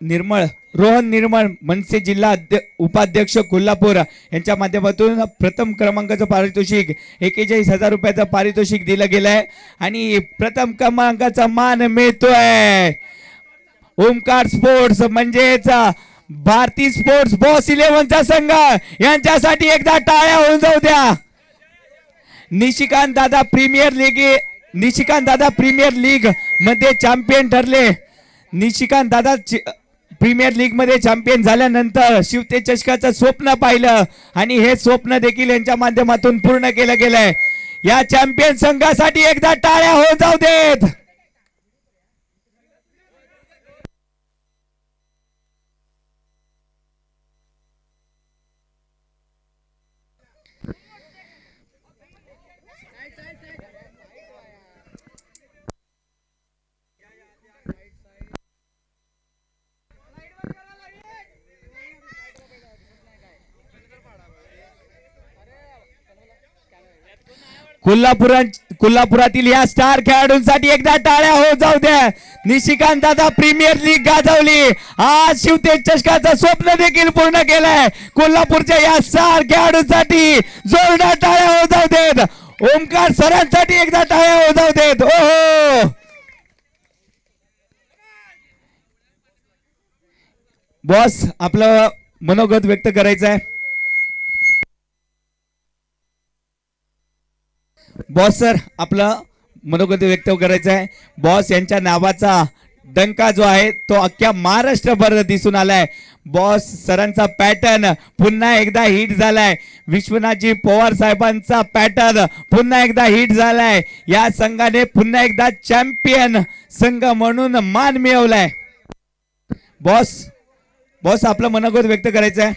निर्मळ मनसे जिल्हा उपाध्यक्ष कोल्हापूर यांच्या माध्यमातून प्रथम क्रमांकाचं पारितोषिक 41,000 रुपयाचं पारितोषिक दिलं गेलंय. आणि प्रथम क्रमांकाचा मान मिळतोय ओमकार स्पोर्ट्स म्हणजेच भारती स्पोर्ट्स बॉस 11चा संघ. यांच्यासाठी एकदा टाळ्या होऊन जाऊ द्या. निशिकांत दादा प्रीमियर लीग मध्ये चॅम्पियन ठरले. निशिकांत दादा प्रीमियर लीग मध्ये चॅम्पियन झाल्यानंतर शिवते चषकाचं स्वप्न पाहिलं आणि हे स्वप्न देखील यांच्या माध्यमातून पूर्ण केलं गेलंय. या चॅम्पियन संघासाठी एकदा टाळ्या होऊन जाऊ देत. कोल्हापुरातील या स्टार खेळाडूंसाठी एकदा टाळ्या हो जाऊ द्या. निशिकांत दादा प्रीमियर लीग गाजवली. आज शिवतेज चषकाचं स्वप्न देखील पूर्ण केलंय. कोल्हापूरच्या या स्टार खेळाडूंसाठी जोरदार टाळ्या हो जाऊ देत. ओमकार सरांसाठी एकदा टाळ्या हो जाऊ देत. ओहो बॉस आपलं मनोगत व्यक्त करायचं आहे. बॉस सर आपलं मनोगत व्यक्त करायचं आहे. बॉस यांच्या नावाचा डंका जो आहे तो अख्ख्या महाराष्ट्रभर दिसून आलाय. बॉस सरांचा पॅटर्न पुन्हा एकदा हिट झालाय. विश्वनाथजी पवार साहेबांचा पॅटर्न पुन्हा एकदा हिट झालाय. या संघाने पुन्हा एकदा चॅम्पियन संघ म्हणून मान मिळवलाय. बॉस आपलं मनोगत व्यक्त करायचं आहे.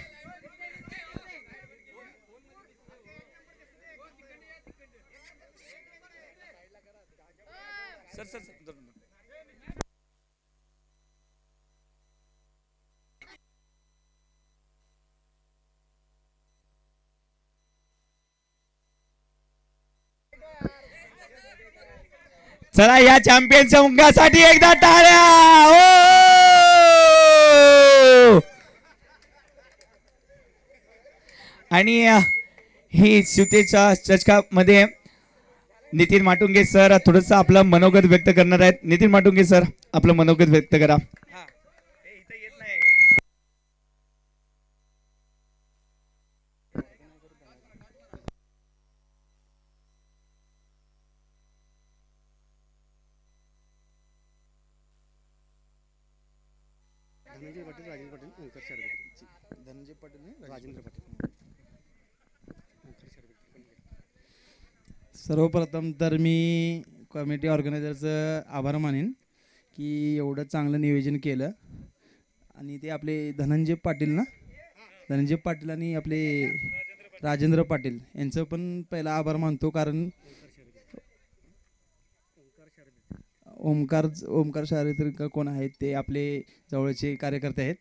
चला या चॅम्पियन संघासाठी एकदा टाळ्या. आणि ही शिवतेच्या चषकामध्ये नितीन माटुंगे सर थोडंसं आपलं मनोगत व्यक्त करणार आहेत. नितीन माटुंगे सर आपलं मनोगत व्यक्त करा. सर्वप्रथम तर मी कमिटी ऑर्गनायझरचं आभार मानेन की एवढं चांगलं नियोजन केलं. आणि ते आपले धनंजय पाटील आणि आपले राजेंद्र पाटील यांचं पण पहिला आभार मानतो. कारण ओमकार शारीरिक कोण आहेत ते आपले जवळचे कार्यकर्ते आहेत.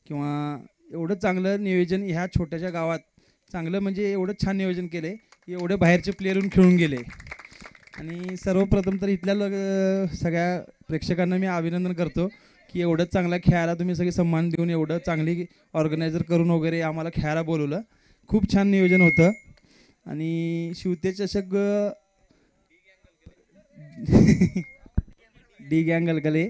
किंवा एवढं चांगलं नियोजन ह्या छोट्याशा गावात चांगलं म्हणजे एवढं छान नियोजन केले. एवढे बाहेरचे प्लेयर येऊन खेळून गेले. आणि सर्वप्रथम तर इथल्या सगळ्या प्रेक्षकांना मी अभिनंदन करतो की एवढं चांगल्या खेळायला तुम्ही सगळे सन्मान देऊन एवढं चांगली ऑर्गनायझर करून वगैरे आम्हाला खेळायला बोलवलं. खूप छान नियोजन होतं. आणि शिवतेज चषक डी गँग गलगले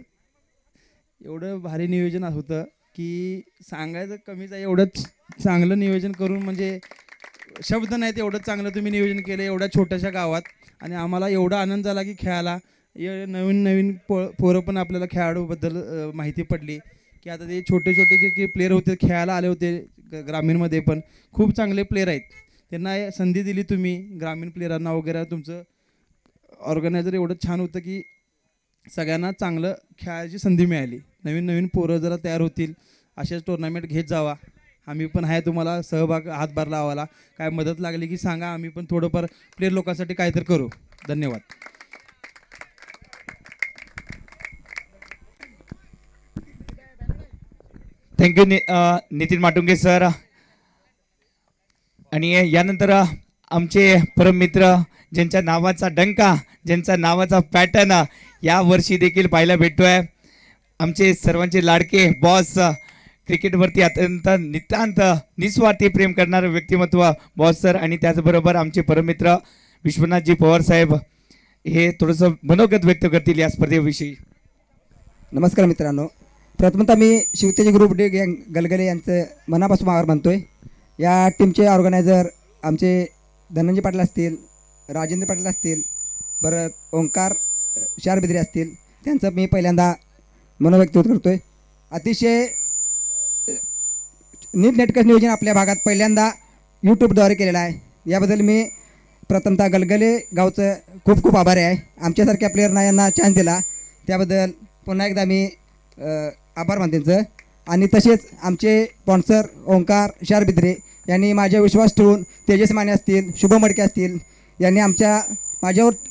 एवढं भारी नियोजन होतं की सांगायचं कमीच आहे. एवढं चांगलं नियोजन करून म्हणजे शब्द नाहीत. एवढं चांगलं तुम्ही नियोजन केलं एवढ्या छोट्याशा गावात. आणि आम्हाला एवढा आनंद झाला की खेळायला नवीन पोरं पण आपल्याला खेळाडूबद्दल माहिती पडली की आता ते छोटे जे प्लेयर होते खेळायला आले होते ग्रामीणमध्ये पण खूप चांगले प्लेयर आहेत. त्यांना संधी दिली तुम्ही ग्रामीण प्लेयरांना वगैरे. तुमचं ऑर्गनायझर एवढं छान होतं की सगळ्यांना चांगलं खेळायची संधी मिळाली. नवीन पोरं जरा तयार होतील असेच टुर्नामेंट घेत जावा. आम्ही पण आहे तुम्हाला सहभाग हातभार लावायला. काय मदत लागली की सांगा. आम्ही पण थोडंफार प्लेयर लोकांसाठी काहीतरी करू. धन्यवाद. Thank you Nitin Matunge sir. आणि यानंतर आमचे परम मित्र ज्यांच्या नावाचा डंका ज्यांचा नावाचा पॅटर्न या वर्षी देखील पाहायला भेटतोय. आमचे सर्वांचे लाडके बॉस क्रिकेटवरती अत्यंत निस्वार्थी प्रेम करणारं व्यक्तिमत्व बॉस सर. आणि त्याचबरोबर आमचे परममित्र विश्वनाथजी पवार साहेब हे थोडंसं मनोगत व्यक्त करतील या स्पर्धेविषयी. नमस्कार मित्रांनो. प्रथमतः मी शिवतेज ग्रुप डी गँग गलगले यांचं मनापासून आभार मानतोय. या टीमचे ऑर्गनायझर आमचे धनंजय पाटील असतील, राजेंद्र पाटील असतील, परत ओंकार शारबिद्रे असतील, त्यांचं मी पहिल्यांदा मनोव्यक्त करतोय. अतिशय नीटनेटकं नियोजन आपल्या भागात पहिल्यांदा यूट्यूबद्वारे केलेलं आहे. याबद्दल मी प्रथमतः गलगले गावचं खूप खूप आभारी आहे. आमच्यासारख्या प्लेयरना यांना चान्स दिला त्याबद्दल पुन्हा एकदा मी आभार मानते त्यांचं. आणि तसेच आमचे स्पॉन्सर ओंकार शारबिद्रे यांनी माझ्या विश्वास ठेवून तेजस माने असतील, शुभम मडके असतील, यांनी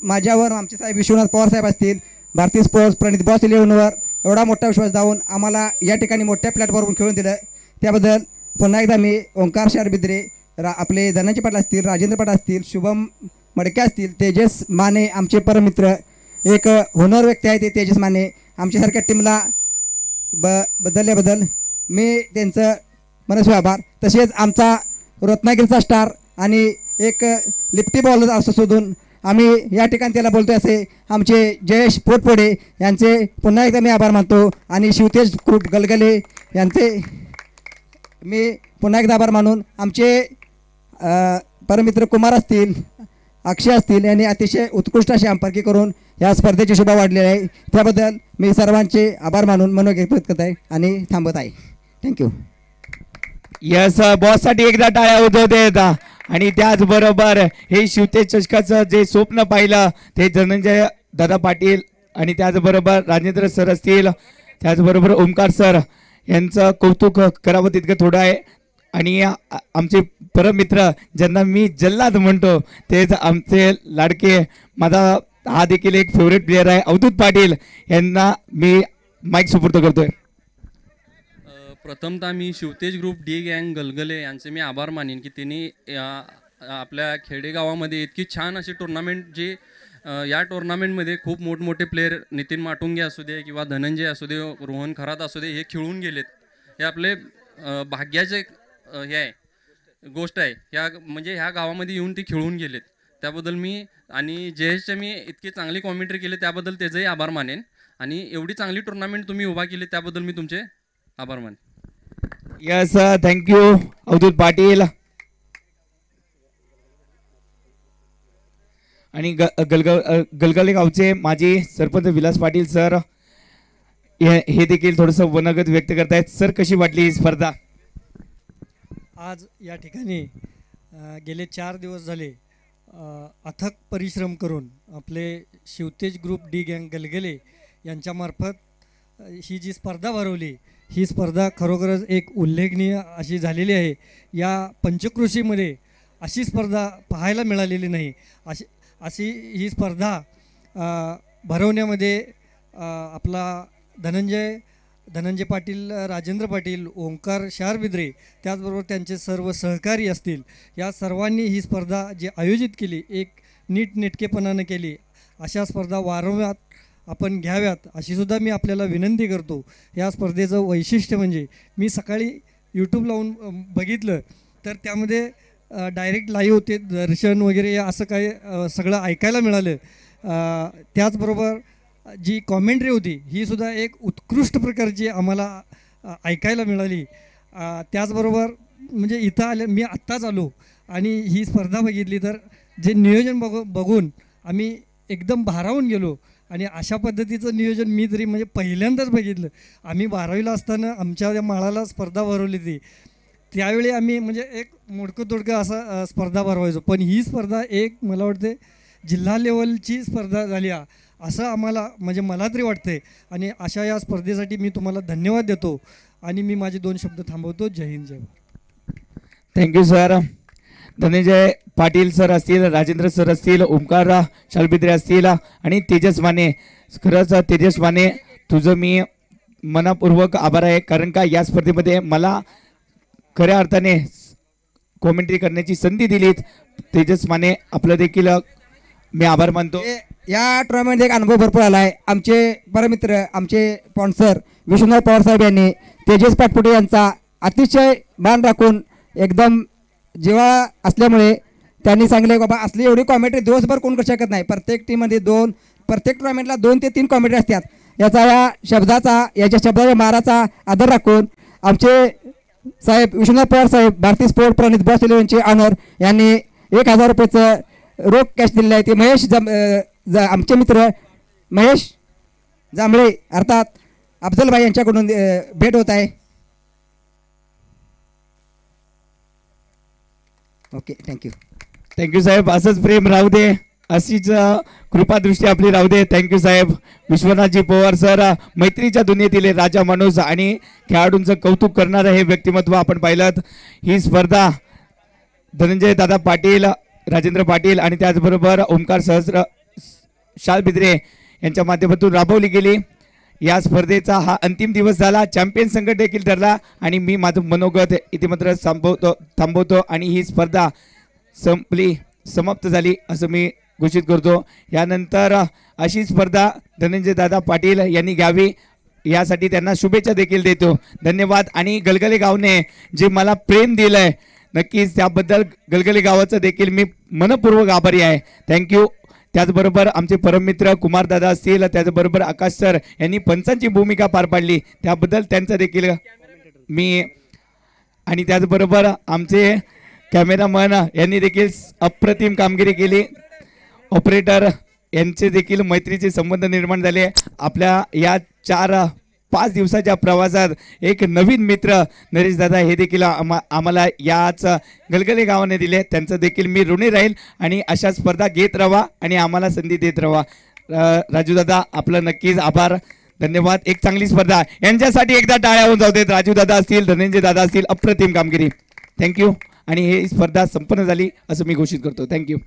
माझ्यावर आमचे साहेब विश्वनाथ पवार साहेब असतील, भारतीय स्पोर्ट्स प्रणित बॉस 11वर एवढा मोठा विश्वास दावून आम्हाला या ठिकाणी मोठ्या प्लॅटफॉर्मवर खेळून दिलं. त्याबद्दल पुन्हा एकदा मी ओंकार शारबिद्रे आपले धनंजय पाटील असतील, राजेंद्र पाटील असतील, शुभम मडके असतील, तेजस माने आमचे परमित्र, एक होनर व्यक्ती आहे ते तेजस माने, आमच्यासारख्या टीमला बदलल्याबद्दल मी त्यांचं मनस्वी आभार. तसेच आमचा रत्नागिरीचा स्टार आणि एक लिफ्टी बॉलर असं शोधून आम्ही या ठिकाणी त्याला बोलतोय असे आमचे जयेश पोटपोडे यांचे पुन्हा एकदा मी आभार मानतो. आणि शिवतेज ग्रुप गलगले यांचे मी पुन्हा एकदा आभार मानून आमचे परमित्र कुमार असतील, अक्षय असतील यांनी अतिशय उत्कृष्ट अशी अंपारकी करून या स्पर्धेची शोभा वाढलेली आहे. त्याबद्दल मी सर्वांचे आभार मानून मनोगत व्यक्त करत आहे आणि थांबत आहे. थँक्यू. यस, बॉससाठी एकदा टाळ्या उजवत. आणि त्याचबरोबर हे शिवतेज चषकाचं जे स्वप्न पाहिलं ते धनंजय दादा पाटील आणि त्याचबरोबर राजेंद्र सर असतील, त्याचबरोबर ओमकार सर यांचं कौतुक करावं तितकं थोडं आहे. आणि आमचे परमित्र ज्यांना मी जल्लाद म्हणतो तेच आमचे लाडके, माझा हा देखील एक फेवरेट प्लेअर आहे, अवधूत पाटील यांना मी माईक सुपूर्द करतोय. प्रथमतः मी शिवतेज ग्रुप डी गँग गलगले यांचे मी आभार मानेन की त्यांनी आपल्या खेडेगावामध्ये इतकी छान अशी टुर्नामेंट जी या टुर्नामेंटमध्ये खूप मोठमोठे प्लेयर नितीन माटुंगे असू दे किंवा धनंजय असू दे, रोहन खरात असू दे, हे खेळून गेलेत. हे आपले भाग्याचे हे आहे गोष्ट आहे. म्हणजे ह्या गावामध्ये येऊन ते खेळून गेलेत त्याबद्दल मी, आणि जयेशचे मी इतकी चांगली कॉमेंट्री केली त्याबद्दल त्याचंही आभार मानेन. आणि एवढी चांगली टुर्नामेंट तुम्ही उभा केली त्याबद्दल मी तुमचे आभार मानेन. यस, थँक्यू अवधूत पाटील. आणि गलगले गावचे माजी सरपंच विलास पाटील सर हे देखील थोडंसं मनोगत व्यक्त करतायत. सर, कशी वाटली ही स्पर्धा? आज या ठिकाणी गेले 4 दिवस झाले अथक परिश्रम करून आपले शिवतेज ग्रुप डी गँग गलगले यांच्यामार्फत ही जी स्पर्धा भरवली, ही स्पर्धा खरोखरच एक उल्लेखनीय अशी झालेली आहे. या पंचकृषीमध्ये अशी स्पर्धा पाहायला मिळालेली नाही. अशी ही स्पर्धा भरवण्यामध्ये आपला धनंजय पाटील, राजेंद्र पाटील, ओंकार शारबिद्रे, त्याचबरोबर त्यांचे सर्व सहकारी असतील, या सर्वांनी ही स्पर्धा जी आयोजित केली एक नीटनेटकेपणानं केली. अशा स्पर्धा वारंवार आपण घ्याव्यात अशी सुद्धा मी आपल्याला विनंती करतो. या स्पर्धेचं वैशिष्ट्य म्हणजे मी सकाळी यूट्यूब लावून बघितलं तर त्यामध्ये डायरेक्ट लाईव्ह होते, दर्शन वगैरे असं काही सगळं ऐकायला मिळालं. त्याचबरोबर जी कॉमेंट्री होती ही सुद्धा एक उत्कृष्ट प्रकारची आम्हाला ऐकायला मिळाली. त्याचबरोबर म्हणजे इथं मी आत्ताच आलो आणि ही स्पर्धा बघितली तर जे नियोजन बघून आम्ही एकदम भारावून गेलो. आणि अशा पद्धतीचं नियोजन मी तरी म्हणजे पहिल्यांदाच बघितलं. आम्ही 12वीला असताना आमच्या त्या माळाला स्पर्धा भरवली ती, त्यावेळी आम्ही म्हणजे एक मोडकं तोडकं असा स्पर्धा भरवायचो. पण ही स्पर्धा एक मला वाटते जिल्हा लेवलची स्पर्धा झाली असं आम्हाला म्हणजे मला तरी वाटते. आणि अशा या स्पर्धेसाठी मी तुम्हाला धन्यवाद देतो आणि मी माझे 2 शब्द थांबवतो. जय हिंद, जय Bharat. Thank you sir. Dhananjay Patil sir असतील, राजेंद्र सर असतील, ओमकार शालबिद्रे असतील आणि तेजस माने. खरंच तेजस माने, तुझं मी मनापूर्वक आभार आहे. कारण का या स्पर्धेमध्ये मला खऱ्या अर्थाने कॉमेंट्री करण्याची संधी दिलीत. तेजस माने, आपलं देखील मी आभार मानतो. या टुर्नामेंटमध्ये एक अनुभव भरपूर आला आहे. आमचे परमित्र, आमचे स्पॉन्सर विश्वनाथ पवार साहेब यांनी तेजस पाटपुटे यांचा अतिशय मान राखून एकदम जेव्हा असल्यामुळे त्यांनी सांगितले बाबा असली एवढी कॉमेंट्री दिवसभर कोण करू शकत नाही. प्रत्येक टीममध्ये प्रत्येक टुर्नामेंटला 2 ते 3 कॉमेंट्री असतात. याच्या शब्दाच्या माराचा आदर राखून आमचे साहेब विश्वनाथ पवार साहेब, भारतीय स्पोर्ट प्रणित बॉस यांचे ऑनर यांनी 1000 रुपयाचं रोख कॅश दिलेलं आहे. ते महेश आमचे मित्र महेश जांभळे अर्थात अफजलभाई यांच्याकडून भेट होत आहे. ओके, थँक्यू साहेब. असंच प्रेम राहू दे, अशीच कृपादृष्टी आपली राहू दे. थँक्यू साहेब. विश्वनाथजी पवार सर, मैत्रीच्या दुनियेतील राजा माणूस आणि खेळाडूंचं कौतुक करणारं हे व्यक्तिमत्व आपण पाहिलं. ही स्पर्धा धनंजय दादा पाटील, राजेंद्र पाटील आणि त्याचबरोबर ओमकार शालबिद्रे यांच्या माध्यमातून राबवली गेली. या स्पर्धेचा हा अंतिम दिवस झाला. चॅम्पियन संघ देखील ठरला आणि मी माझं मनोगत इतिमात्र थांबवतो आणि ही स्पर्धा संपली. समाप्त झाली असं मी घोषित करतो. यानंतर अशी स्पर्धा धनंजय दादा पाटील यांनी घ्यावी यासाठी त्यांना शुभेच्छा देखील देतो. धन्यवाद. आणि गलगले गावने जे मला प्रेम दिलंय नक्कीच त्याबद्दल गलगले गावाचं देखील मी मनपूर्वक आभारी आहे. थँक्यू. त्याचबरोबर आमचे परममित्र कुमार दादा असतील, त्याचबरोबर आकाश सर यांनी पंचांची भूमिका पार पाडली त्याबद्दल त्यांचं देखील मी, आणि त्याचबरोबर आमचे कॅमेरामन यांनी देखील अप्रतिम कामगिरी केली. ऑपरेटर यांचे देखील मैत्रीचे संबंध निर्माण झाले. आपल्या या 4-5 दिवसाच्या प्रवासात एक नवीन मित्र नरेश दादा हे देखील आम्हाला याच गलगले गावाने दिले. त्यांचं देखील मी ऋणी राहील आणि अशा स्पर्धा घेत राहा आणि आम्हाला संधी देत राहा. राजू दादा आपलं नक्कीच आभार. धन्यवाद. एक चांगली स्पर्धा यांच्यासाठी एकदा टाळ्या होऊन जाऊ देत. राजू दादा असतील, धनंजय दादा असतील, अप्रतिम कामगिरी. थँक्यू. आणि ही स्पर्धा संपन्न झाली असं मी घोषित करतो. थँक्यू.